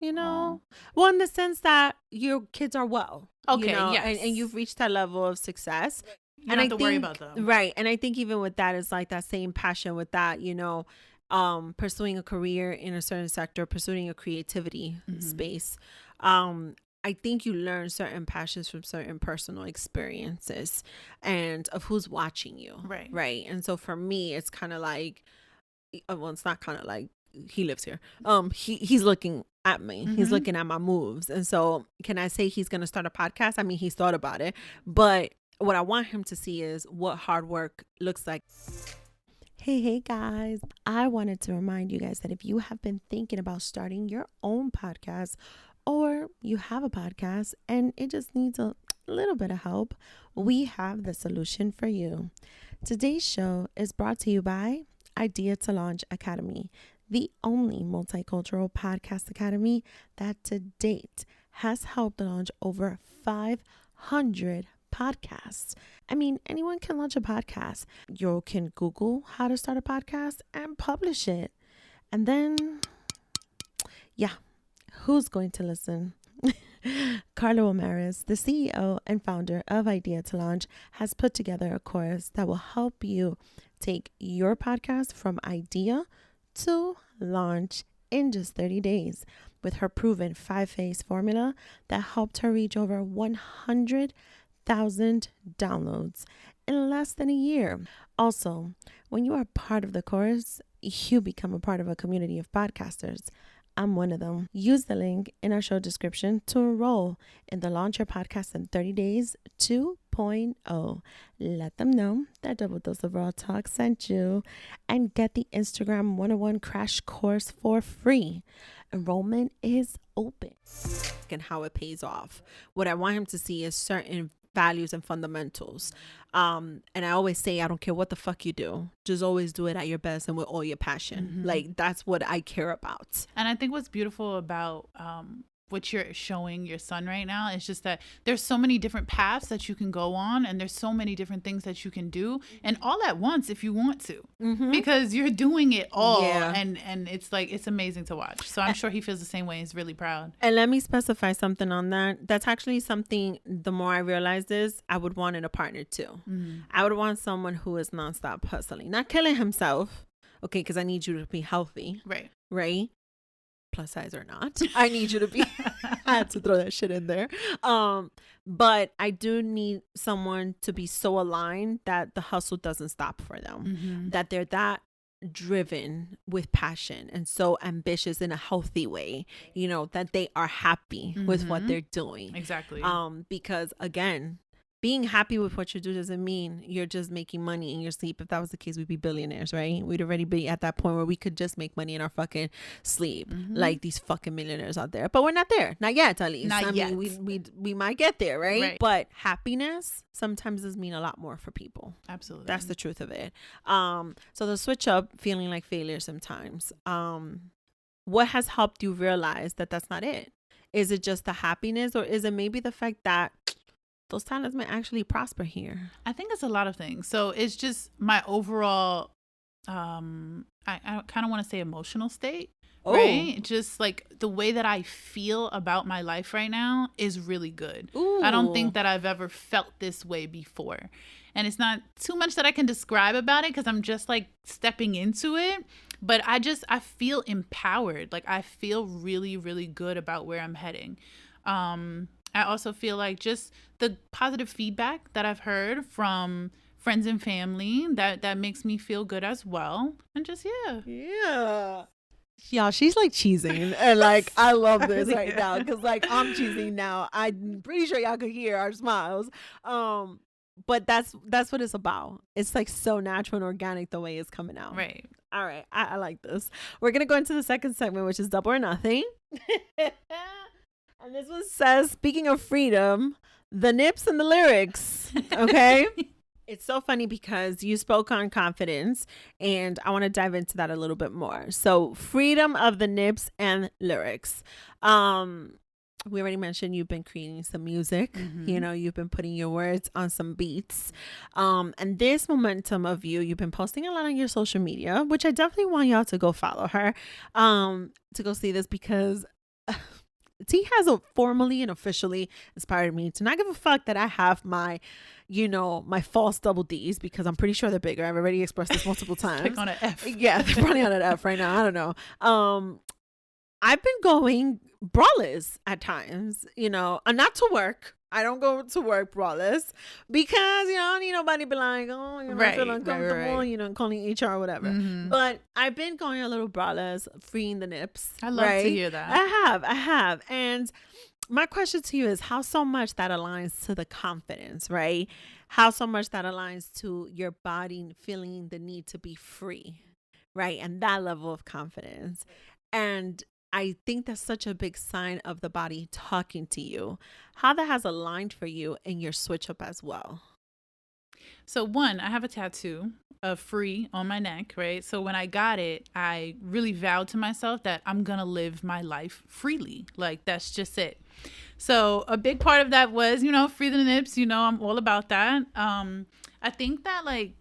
You know, well, in the sense that your kids are well. Okay, you know, yes. And you've reached that level of success. You don't have to worry about them. Right. And I think even with that, it's like that same passion with that, you know, pursuing a career in a certain sector, pursuing a creativity space. I think you learn certain passions from certain personal experiences and of who's watching you. Right. Right. And so for me, it's kind of like, well, it's not kind of like, he lives here. He's looking at me. He's looking at my moves. And so can I say he's going to start a podcast? I mean, he's thought about it, but what I want him to see is what hard work looks like. Hey guys, I wanted to remind you guys that if you have been thinking about starting your own podcast, or you have a podcast and it just needs a little bit of help, we have the solution for you. Today's show is brought to you by Idea to Launch Academy, the only multicultural podcast academy that to date has helped launch over 500 podcasts. I mean, anyone can launch a podcast. You can Google how to start a podcast and publish it. And then, yeah, who's going to listen? Carlo Amaris, the CEO and founder of Idea to Launch, has put together a course that will help you take your podcast from idea to launch in just 30 days with her proven 5-phase formula that helped her reach over 100,000 downloads in less than a year. Also, when you are part of the course, you become a part of a community of podcasters. I'm one of them. Use the link in our show description to enroll in the Launch Your Podcast in 30 Days 2.0. Let them know that Double Dose of Raw Talk sent you and get the Instagram 101 crash course for free. Enrollment is open. And how it pays off. What I want him to see is certain values and fundamentals. And I always say, I don't care what the fuck you do, just always do it at your best and with all your passion. Like, that's what I care about. And I think what's beautiful about what you're showing your son right now is just that there's so many different paths that you can go on, and there's so many different things that you can do, and all at once if you want to, because you're doing it all. And it's like, it's amazing to watch. So I'm sure he feels the same way. He's really proud. And let me specify something on that. That's actually something, the more I realize this, I would want in a partner too. I would want someone who is nonstop hustling, not killing himself. Okay, because I need you to be healthy. Right? Plus size or not, I need you to be. I had to throw that shit in there. But I do need someone to be so aligned that the hustle doesn't stop for them, that they're that driven with passion and so ambitious in a healthy way, you know, that they are happy with what they're doing. Exactly. Because again, being happy with what you do doesn't mean you're just making money in your sleep. If that was the case, we'd be billionaires, right? We'd already be at that point where we could just make money in our fucking sleep, like these fucking millionaires out there. But we're not there, not yet, at least. Not yet. Mean, we might get there, right? But happiness sometimes does mean a lot more for people. Absolutely, that's the truth of it. So the switch up, feeling like failure sometimes. What has helped you realize that that's not it? Is it just the happiness, or is it maybe the fact that those talents may actually prosper here? I think it's a lot of things. So it's just my overall, I kind of want to say emotional state, right? Just like the way that I feel about my life right now is really good. I don't think that I've ever felt this way before. And it's not too much that I can describe about it because I'm just like stepping into it. But I feel empowered. Like I feel really, really good about where I'm heading. I also feel like just the positive feedback that I've heard from friends and family that makes me feel good as well. And just, Y'all, she's like cheesing. And like, I love this right now because like I'm cheesing now. I'm pretty sure y'all could hear our smiles. But that's what it's about. It's like so natural and organic the way it's coming out. Right. All right. I like this. We're going to go into the second segment, which is Double or Nothing. And this one says, speaking of freedom, the nips and the lyrics. Okay. It's so funny because you spoke on confidence, and I want to dive into that a little bit more. So freedom of the nips and lyrics. We already mentioned you've been creating some music. You know, you've been putting your words on some beats. And this momentum of you've been posting a lot on your social media, which I definitely want y'all to go follow her, to go see this, because T has formally and officially inspired me to not give a fuck that I have my, you know, my false double D's, because I'm pretty sure they're bigger. I've already expressed this multiple times. Like on an F. Yeah, they're probably on an F right now. I don't know. I've been going braless at times, you know, not to work. I don't go to work braless because, you know, I don't need nobody to be like, oh, you know, I feel uncomfortable, you know, calling HR or whatever. But I've been going a little braless, freeing the nips. I love to hear that. I have. And my question to you is how so much that aligns to the confidence, right? How so much that aligns to your body feeling the need to be free, right? And that level of confidence. And I think that's such a big sign of the body talking to you, how that has aligned for you in your switch up as well. So one, I have a tattoo of free on my neck, right? So when I got it, I really vowed to myself that I'm going to live my life freely. Like, that's just it. So a big part of that was, you know, free the nips, you know, I'm all about that. I think that like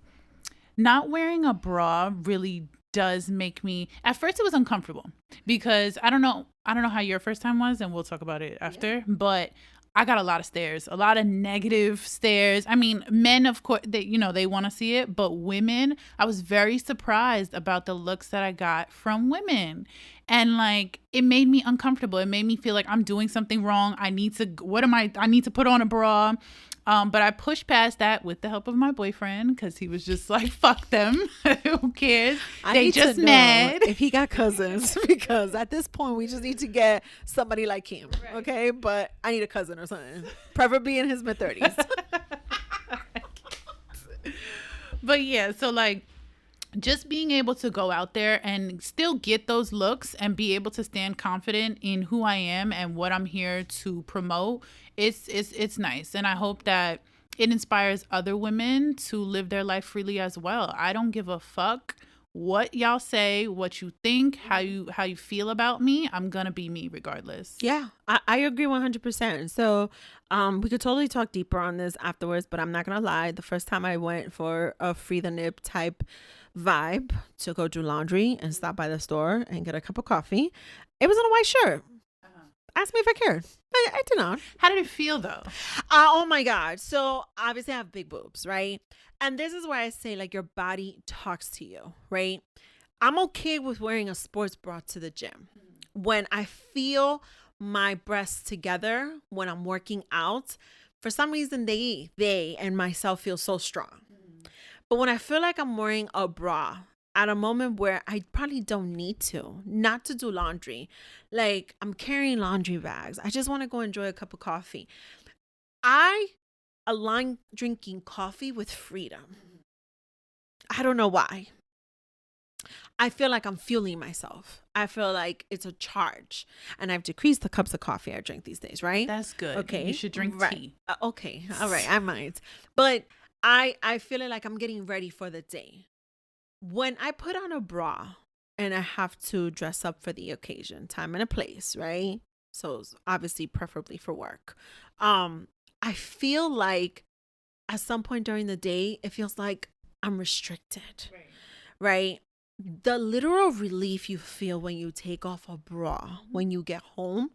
not wearing a bra really does make me, at first it was uncomfortable because I don't know how your first time was, and we'll talk about it after, but I got a lot of stares, a lot of negative stares. I mean, men, of course, they want to see it, but women, I was very surprised about the looks that I got from women. And like, it made me uncomfortable. It made me feel like I'm doing something wrong. I need to put on a bra. But I pushed past that with the help of my boyfriend because he was just like, fuck them. Who cares? They just mad. If he got cousins, because at this point we just need to get somebody like him. Right. Okay. But I need a cousin or something, preferably in his mid-30s. But yeah, so like, just being able to go out there and still get those looks and be able to stand confident in who I am and what I'm here to promote, it's nice. And I hope that it inspires other women to live their life freely as well. I don't give a fuck what y'all say, what you think, how you feel about me. I'm gonna be me regardless. Yeah, I agree 100%. So we could totally talk deeper on this afterwards, but I'm not gonna lie, the first time I went for a free the nip type vibe to go do laundry and stop by the store and get a cup of coffee, it was in a white shirt. Ask me if I cared. I did not. How did it feel though? Oh my God. So obviously I have big boobs, right? And this is where I say, like, your body talks to you, right? I'm okay with wearing a sports bra to the gym. When I feel my breasts together, when I'm working out, for some reason they and myself feel so strong. But when I feel like I'm wearing a bra at a moment where I probably don't need to, not to do laundry, like I'm carrying laundry bags, I just want to go enjoy a cup of coffee, I align drinking coffee with freedom. I don't know why. I feel like I'm fueling myself. I feel like it's a charge. And I've decreased the cups of coffee I drink these days, right? That's good. Okay. You should drink tea. Okay. All right. I might. But I feel like I'm getting ready for the day. When I put on a bra and I have to dress up for the occasion, time and a place, right? So obviously preferably for work. I feel like at some point during the day, it feels like I'm restricted, right? The literal relief you feel when you take off a bra, when you get home,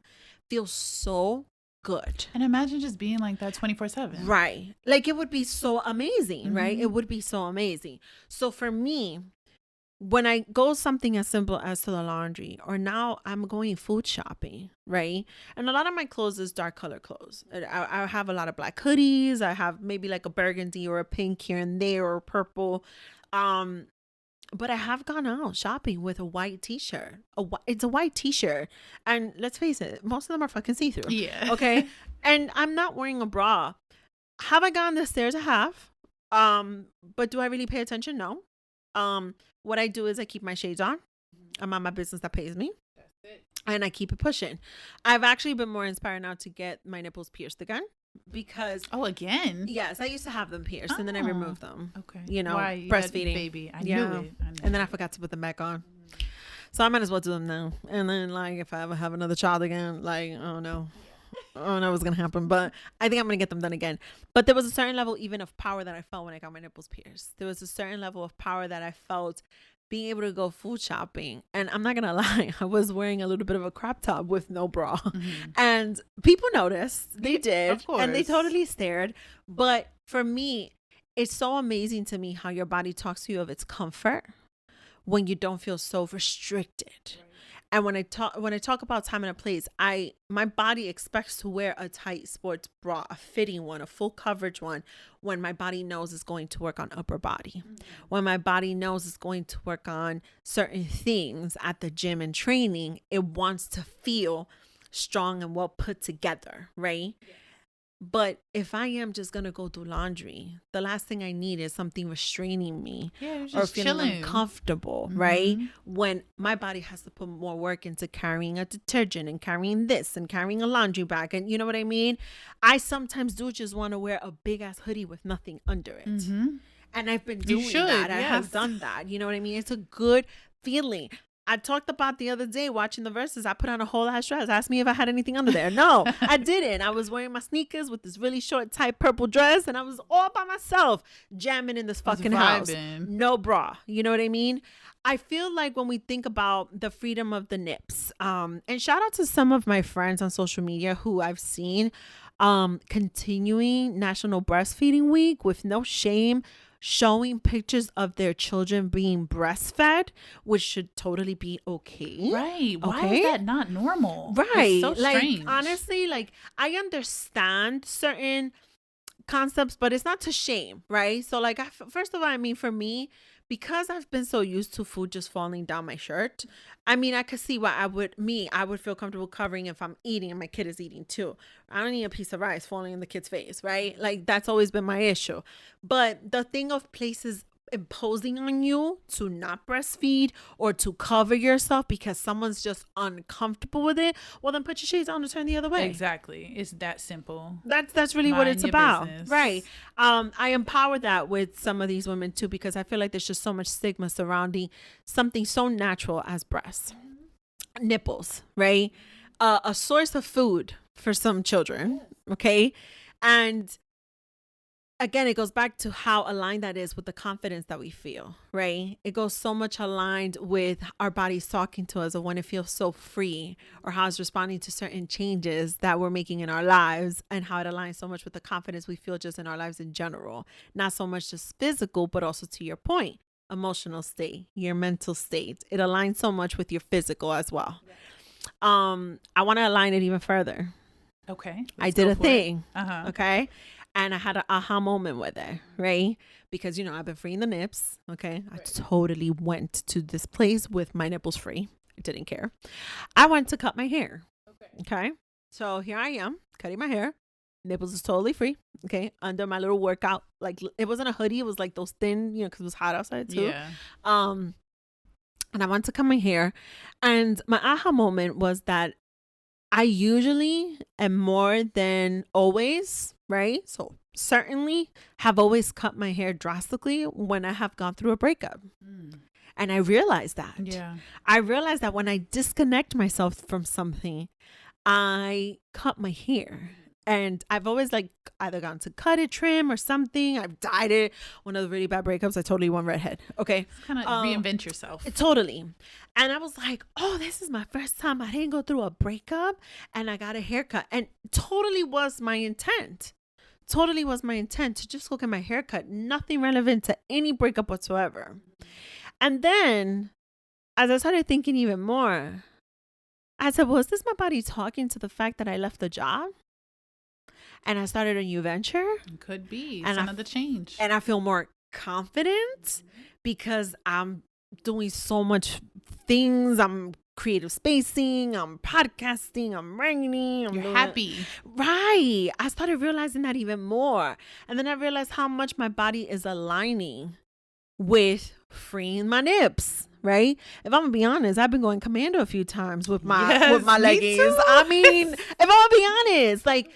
feels so good. And imagine just being like that 24/7. Right. Like, it would be so amazing, right? It would be so amazing. So for me, when I go something as simple as to the laundry, or now I'm going food shopping, right? And a lot of my clothes is dark color clothes. I have a lot of black hoodies. I have maybe like a burgundy or a pink here and there, or purple. But I have gone out shopping with a white t-shirt. It's a white t-shirt. And let's face it, most of them are fucking see-through. Yeah. Okay. And I'm not wearing a bra. Have I gone the stairs? I have. But do I really pay attention? No. What I do is I keep my shades on. I'm on my business that pays me. That's it. And I keep it pushing. I've actually been more inspired now to get my nipples pierced again. Because again, yes, I used to have them pierced and then I removed them. Okay, you know, why? Breastfeeding, baby. I knew it. And then I forgot to put them back on, so I might as well do them now. And then, like, if I ever have another child again, like, oh no, I don't know what's gonna happen, but I think I'm gonna get them done again. But there was a certain level even of power that I felt when I got my nipples pierced. There was a certain level of power that I felt being able to go food shopping. And I'm not gonna lie, I was wearing a little bit of a crop top with no bra. And people noticed. They did. Of course. And they totally stared. But for me, it's so amazing to me how your body talks to you of its comfort when you don't feel so restricted. And when I talk about time and a place, my body expects to wear a tight sports bra, a fitting one, a full coverage one, when my body knows it's going to work on upper body, when my body knows it's going to work on certain things at the gym and training. It wants to feel strong and well put together, right? Yes. But if I am just going to go do laundry, the last thing I need is something restraining me or feeling uncomfortable, right? When my body has to put more work into carrying a detergent and carrying this and carrying a laundry bag. And you know what I mean? I sometimes do just want to wear a big ass hoodie with nothing under it. And I've been doing that. I have done that. You know what I mean? It's a good feeling. I talked about the other day watching the verses. I put on a whole ass dress. Asked me if I had anything under there. No, I didn't. I was wearing my sneakers with this really short, tight purple dress, and I was all by myself jamming in this fucking house. No bra. You know what I mean? I feel like when we think about the freedom of the nips, and shout out to some of my friends on social media who I've seen continuing National Breastfeeding Week with no shame, showing pictures of their children being breastfed, which should totally be okay. Right. Why is that not normal? Right. It's so strange. Honestly, like, I understand certain concepts, but it's not to shame, right? So, like, first of all, I mean, for me, because I've been so used to food just falling down my shirt, I mean, I could see why I would feel comfortable covering if I'm eating and my kid is eating too. I don't need a piece of rice falling in the kid's face, right? Like, that's always been my issue. But the thing of places imposing on you to not breastfeed or to cover yourself because someone's just uncomfortable with it, well, then put your shades on and turn the other way. Exactly. It's that simple. That's really what it's about. Business. Right. I empower that with some of these women too, because I feel like there's just so much stigma surrounding something so natural as breasts, nipples, right? A source of food for some children. Okay. And again, it goes back to how aligned that is with the confidence that we feel, right? It goes so much aligned with our bodies talking to us, or when it feels so free, or how it's responding to certain changes that we're making in our lives, and how it aligns so much with the confidence we feel just in our lives in general. Not so much just physical, but also, to your point, emotional state, your mental state. It aligns so much with your physical as well. I want to align it even further. Okay. I did a thing. Okay. And I had an aha moment with it, right? Because, I've been freeing the nips, okay? I totally went to this place with my nipples free. I didn't care. I went to cut my hair, okay? So here I am, cutting my hair. Nipples is totally free, okay? Under my little workout. Like, it wasn't a hoodie. It was like those thin, because it was hot outside too. Yeah. And I went to cut my hair. And my aha moment was that I usually am more than always, right? So certainly have always cut my hair drastically when I have gone through a breakup. And I realized that. Yeah. I realized that when I disconnect myself from something, I cut my hair. And I've always either gone to cut it, trim, or something. I've dyed it. One of the really bad breakups, I totally went redhead. Okay. Kind of reinvent yourself. Totally. And I was like, oh, this is my first time. I didn't go through a breakup and I got a haircut. And totally was my intent. Totally was my intent to just look at my haircut. Nothing relevant to any breakup whatsoever. And then as I started thinking even more, I said, well, is this my body talking to the fact that I left the job? And I started a new venture. It could be some of the change. And I feel more confident because I'm doing so much things. I'm creative spacing. I'm podcasting. I'm writing. You're happy. Right. I started realizing that even more. And then I realized how much my body is aligning with freeing my nips. Right. If I'm gonna be honest, I've been going commando a few times with my leggings. Too. I mean, if I'm gonna be honest, like,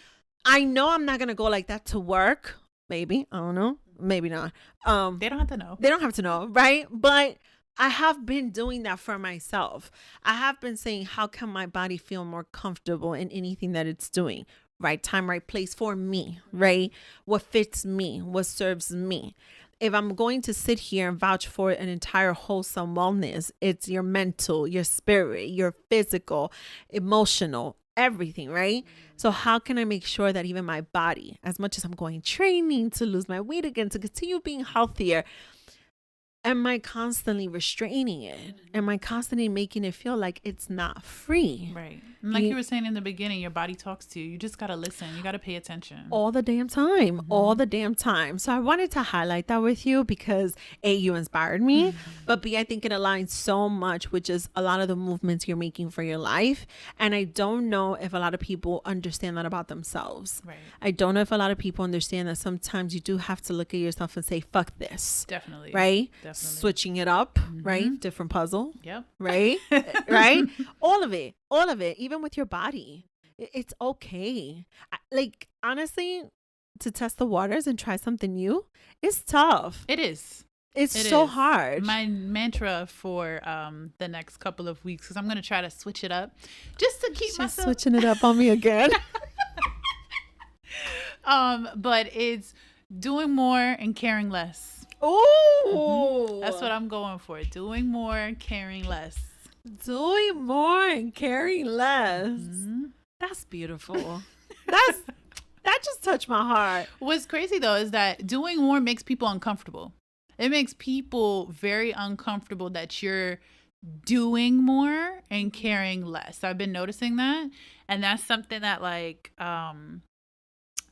I know I'm not going to go like that to work. Maybe. I don't know. Maybe not. They don't have to know. They don't have to know. Right. But I have been doing that for myself. I have been saying, how can my body feel more comfortable in anything that it's doing? Right time, right place for me. Right. What fits me? What serves me? If I'm going to sit here and vouch for an entire wholesome wellness, it's your mental, your spirit, your physical, emotional, everything, right? So how can I make sure that even my body, as much as I'm going training to lose my weight again, to continue being healthier, am I constantly restraining it? Am I constantly making it feel like it's not free? Right. And like you were saying in the beginning, your body talks to you. You just got to listen. You got to pay attention. All the damn time. All the damn time. So I wanted to highlight that with you because A, you inspired me, but B, I think it aligns so much with just a lot of the movements you're making for your life. And I don't know if a lot of people understand that about themselves. Right. I don't know if a lot of people understand that sometimes you do have to look at yourself and say, fuck this. Definitely. Right? Definitely. Switching it up, right? Different puzzle. Yep. Right? Right? All of it. Even with your body. It's okay. Like, honestly, to test the waters and try something new, it's tough. It is. It's It so is hard. my mantra for the next couple of weeks, because I'm gonna try to switch it up, just to keep She's myself. switching it up on me again. But it's doing more and caring less. Oh, That's what I'm going for. Doing more and caring less. doing more and caring less. That's beautiful. That just touched my heart. What's crazy though is that doing more makes people uncomfortable. It makes people very uncomfortable that you're doing more and caring less. I've been noticing that, and that's something that like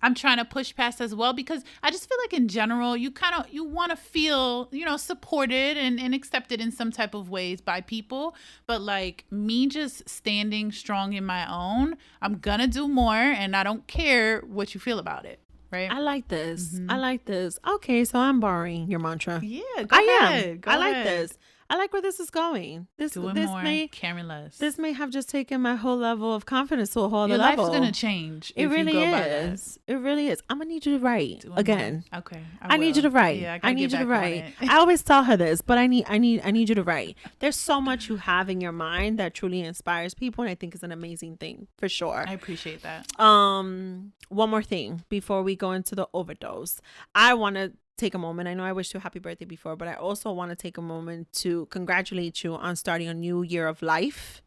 I'm trying to push past as well, because I just feel like in general you want to feel, supported and accepted in some type of ways by people. But like me just standing strong in my own, I'm gonna do more and I don't care what you feel about it. Right? I like this. I like this. Okay, so I'm borrowing your mantra. Yeah, I ahead. am. Go I like ahead. this. I like where this is going. Doing This more, may caring less. this may have just taken my whole level of confidence to a whole other Your level. life's gonna change. It if really you go by that. is. It really is. I'm gonna need you to write Doing again. more. Okay. I need you to write. Yeah, I gotta need get you to back on write. it. I always tell her this, but I need you to write. There's so much you have in your mind that truly inspires people, and I think is an amazing thing for sure. I appreciate that. One more thing before we go into the overdose. I want to take a moment. I know I wished you a happy birthday before, but I also want to take a moment to congratulate you on starting a new year of life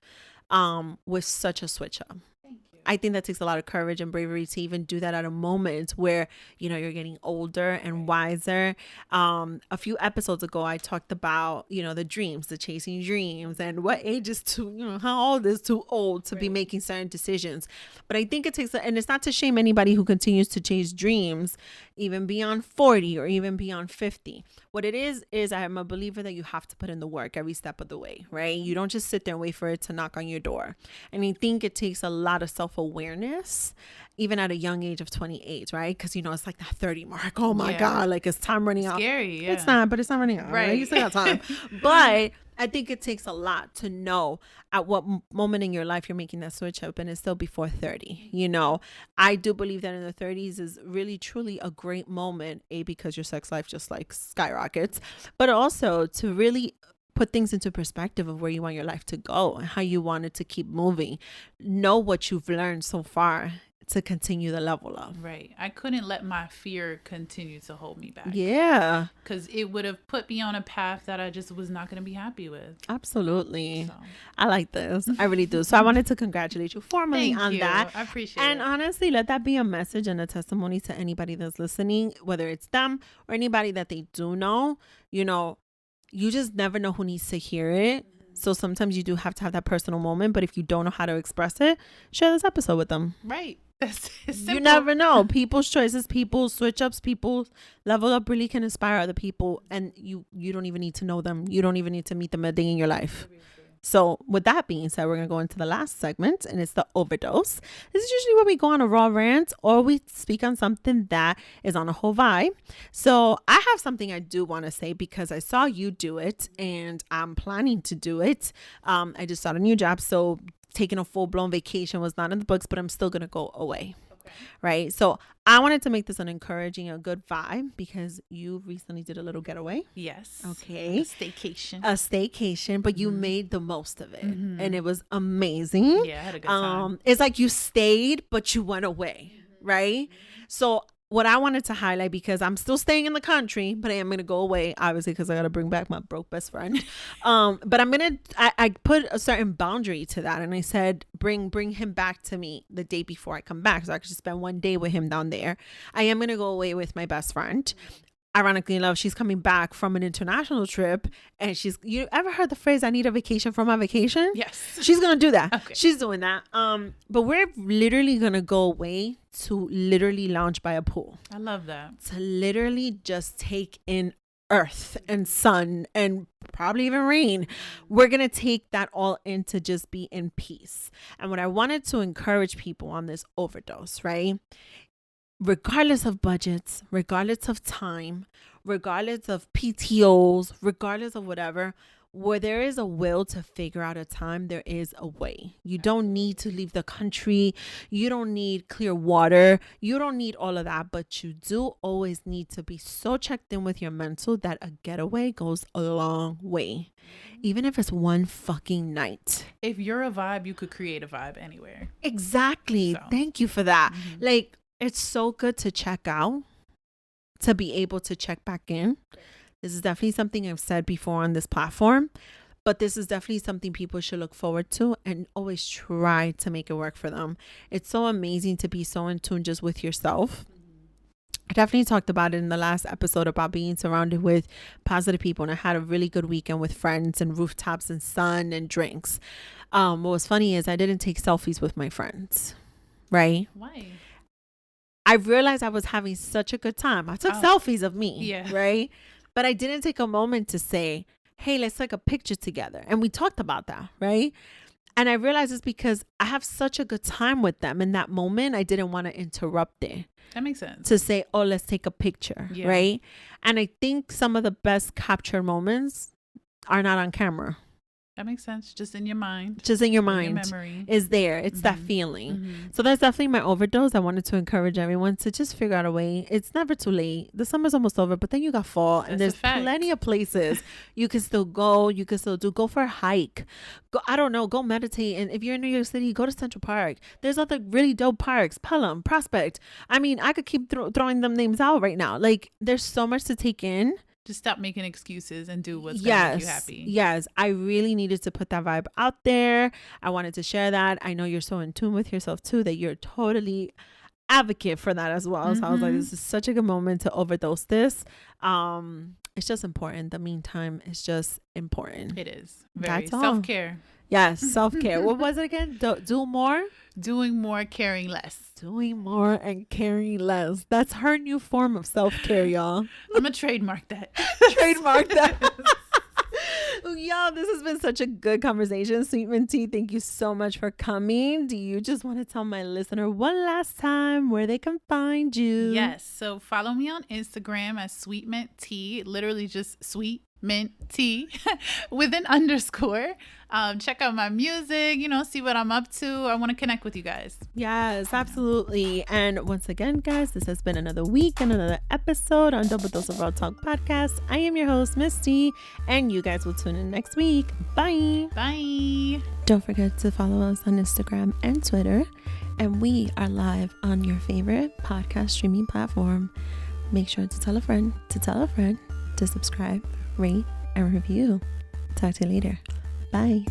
with such a switch up. I think that takes a lot of courage and bravery to even do that at a moment where, you're getting older and wiser. A few episodes ago, I talked about, the dreams, the chasing dreams, and what age is too, how old is too old to be making certain decisions. But I think it takes, and it's not to shame anybody who continues to chase dreams, even beyond 40 or even beyond 50. What it is I'm a believer that you have to put in the work every step of the way, right? You don't just sit there and wait for it to knock on your door. And I think it takes a lot of self-awareness, even at a young age of 28, right? Because, it's like that 30 mark. Oh my God, like it's time running out. Scary, yeah. It's not, but it's not running out, right? You still got time. But I think it takes a lot to know at what moment in your life you're making that switch up, and it's still before 30. I do believe that in the 30s is really truly a great moment, because your sex life just like skyrockets, but also to really put things into perspective of where you want your life to go and how you want it to keep moving. Know what you've learned so far to continue the level up. Right. I couldn't let my fear continue to hold me back. Yeah. Because it would have put me on a path that I just was not going to be happy with. Absolutely. So. I like this. I really do. So I wanted to congratulate you formally on that. I appreciate it. And honestly, let that be a message and a testimony to anybody that's listening, whether it's them or anybody that they do know. You just never know who needs to hear it. So sometimes you do have to have that personal moment. But if you don't know how to express it, share this episode with them. Right. You never know. People's choices, people's switch ups, people's level up really can inspire other people. And you don't even need to know them. You don't even need to meet them a day in your life. So with that being said, we're going to go into the last segment, and it's the overdose. This is usually where we go on a raw rant or we speak on something that is on a whole vibe. So I have something I do want to say because I saw you do it and I'm planning to do it. I just started a new job, so taking a full-blown vacation was not in the books, but I'm still going to go away. Right. So I wanted to make this an encouraging, a good vibe because you recently did a little getaway. Yes. Okay. A staycation. But you made the most of it. And it was amazing. Yeah, I had a good time. It's like you stayed, but you went away. Right. So what I wanted to highlight, because I'm still staying in the country, but I am going to go away, obviously, because I got to bring back my broke best friend. But I put a certain boundary to that. And I said, bring him back to me the day before I come back. So I could just spend one day with him down there. I am going to go away with my best friend. Ironically enough, she's coming back from an international trip, and you ever heard the phrase, I need a vacation from my vacation? Yes. She's going to do that. Okay. She's doing that. But we're literally going to go away to literally lounge by a pool. I love that. To literally just take in earth and sun and probably even rain. We're going to take that all in to just be in peace. And what I wanted to encourage people on this overdose, right? Regardless of budgets, regardless of time, regardless of PTOs, regardless of whatever, where there is a will to figure out a time, there is a way. You don't need to leave the country. You don't need clear water. You don't need all of that, but you do always need to be so checked in with your mental that a getaway goes a long way. Even if it's one fucking night. If you're a vibe, you could create a vibe anywhere. Exactly. So. Thank you for that. Like, it's so good to check out, to be able to check back in. This is definitely something I've said before on this platform, but this is definitely something people should look forward to and always try to make it work for them. It's so amazing to be so in tune just with yourself. I definitely talked about it in the last episode about being surrounded with positive people, and I had a really good weekend with friends and rooftops and sun and drinks. What was funny is I didn't take selfies with my friends, right? Why? I realized I was having such a good time. I took selfies of me, right? But I didn't take a moment to say, hey, let's take a picture together. And we talked about that, right? And I realized it's because I have such a good time with them. In that moment, I didn't want to interrupt it. That makes sense. To say, oh, let's take a picture, right? And I think some of the best captured moments are not on camera. That makes sense. Just in your mind. Just in your mind. Your memory. Is there. It's that feeling. So that's definitely my overdose. I wanted to encourage everyone to just figure out a way. It's never too late. The summer's almost over, but then you got fall. And there's plenty of places you can still go. You can still go for a hike. Go, I don't know, go meditate. And if you're in New York City, go to Central Park. There's other really dope parks. Pelham, Prospect. I mean, I could keep throwing them names out right now. Like, there's so much to take in. Just stop making excuses and do what's going to make you happy. Yes, I really needed to put that vibe out there. I wanted to share that. I know you're so in tune with yourself too that you're totally advocate for that as well. So I was like, this is such a good moment to overdose this. It's just important. The meantime is just important. It is. Very self-care. Yes, self-care. What was it again? Do more? Doing more, caring less. Doing more and caring less. That's her new form of self-care, y'all. I'm going to trademark that. Trademark that. Y'all, this has been such a good conversation. SweetMintTea, thank you so much for coming. Do you just want to tell my listener one last time where they can find you? Yes. So follow me on Instagram as SweetMintTea. Literally just Sweet Mint Tea with an underscore. Check out my music, see what I'm up to. I want to connect with you guys. Yes, absolutely. And once again, guys, this has been another week and another episode on Double Dose of Raw Talk podcast. I am your host, Misty, and you guys will tune in next week. Bye. Bye. Don't forget to follow us on Instagram and Twitter. And we are live on your favorite podcast streaming platform. Make sure to tell a friend to subscribe, rate, and review. Talk to you later. Bye.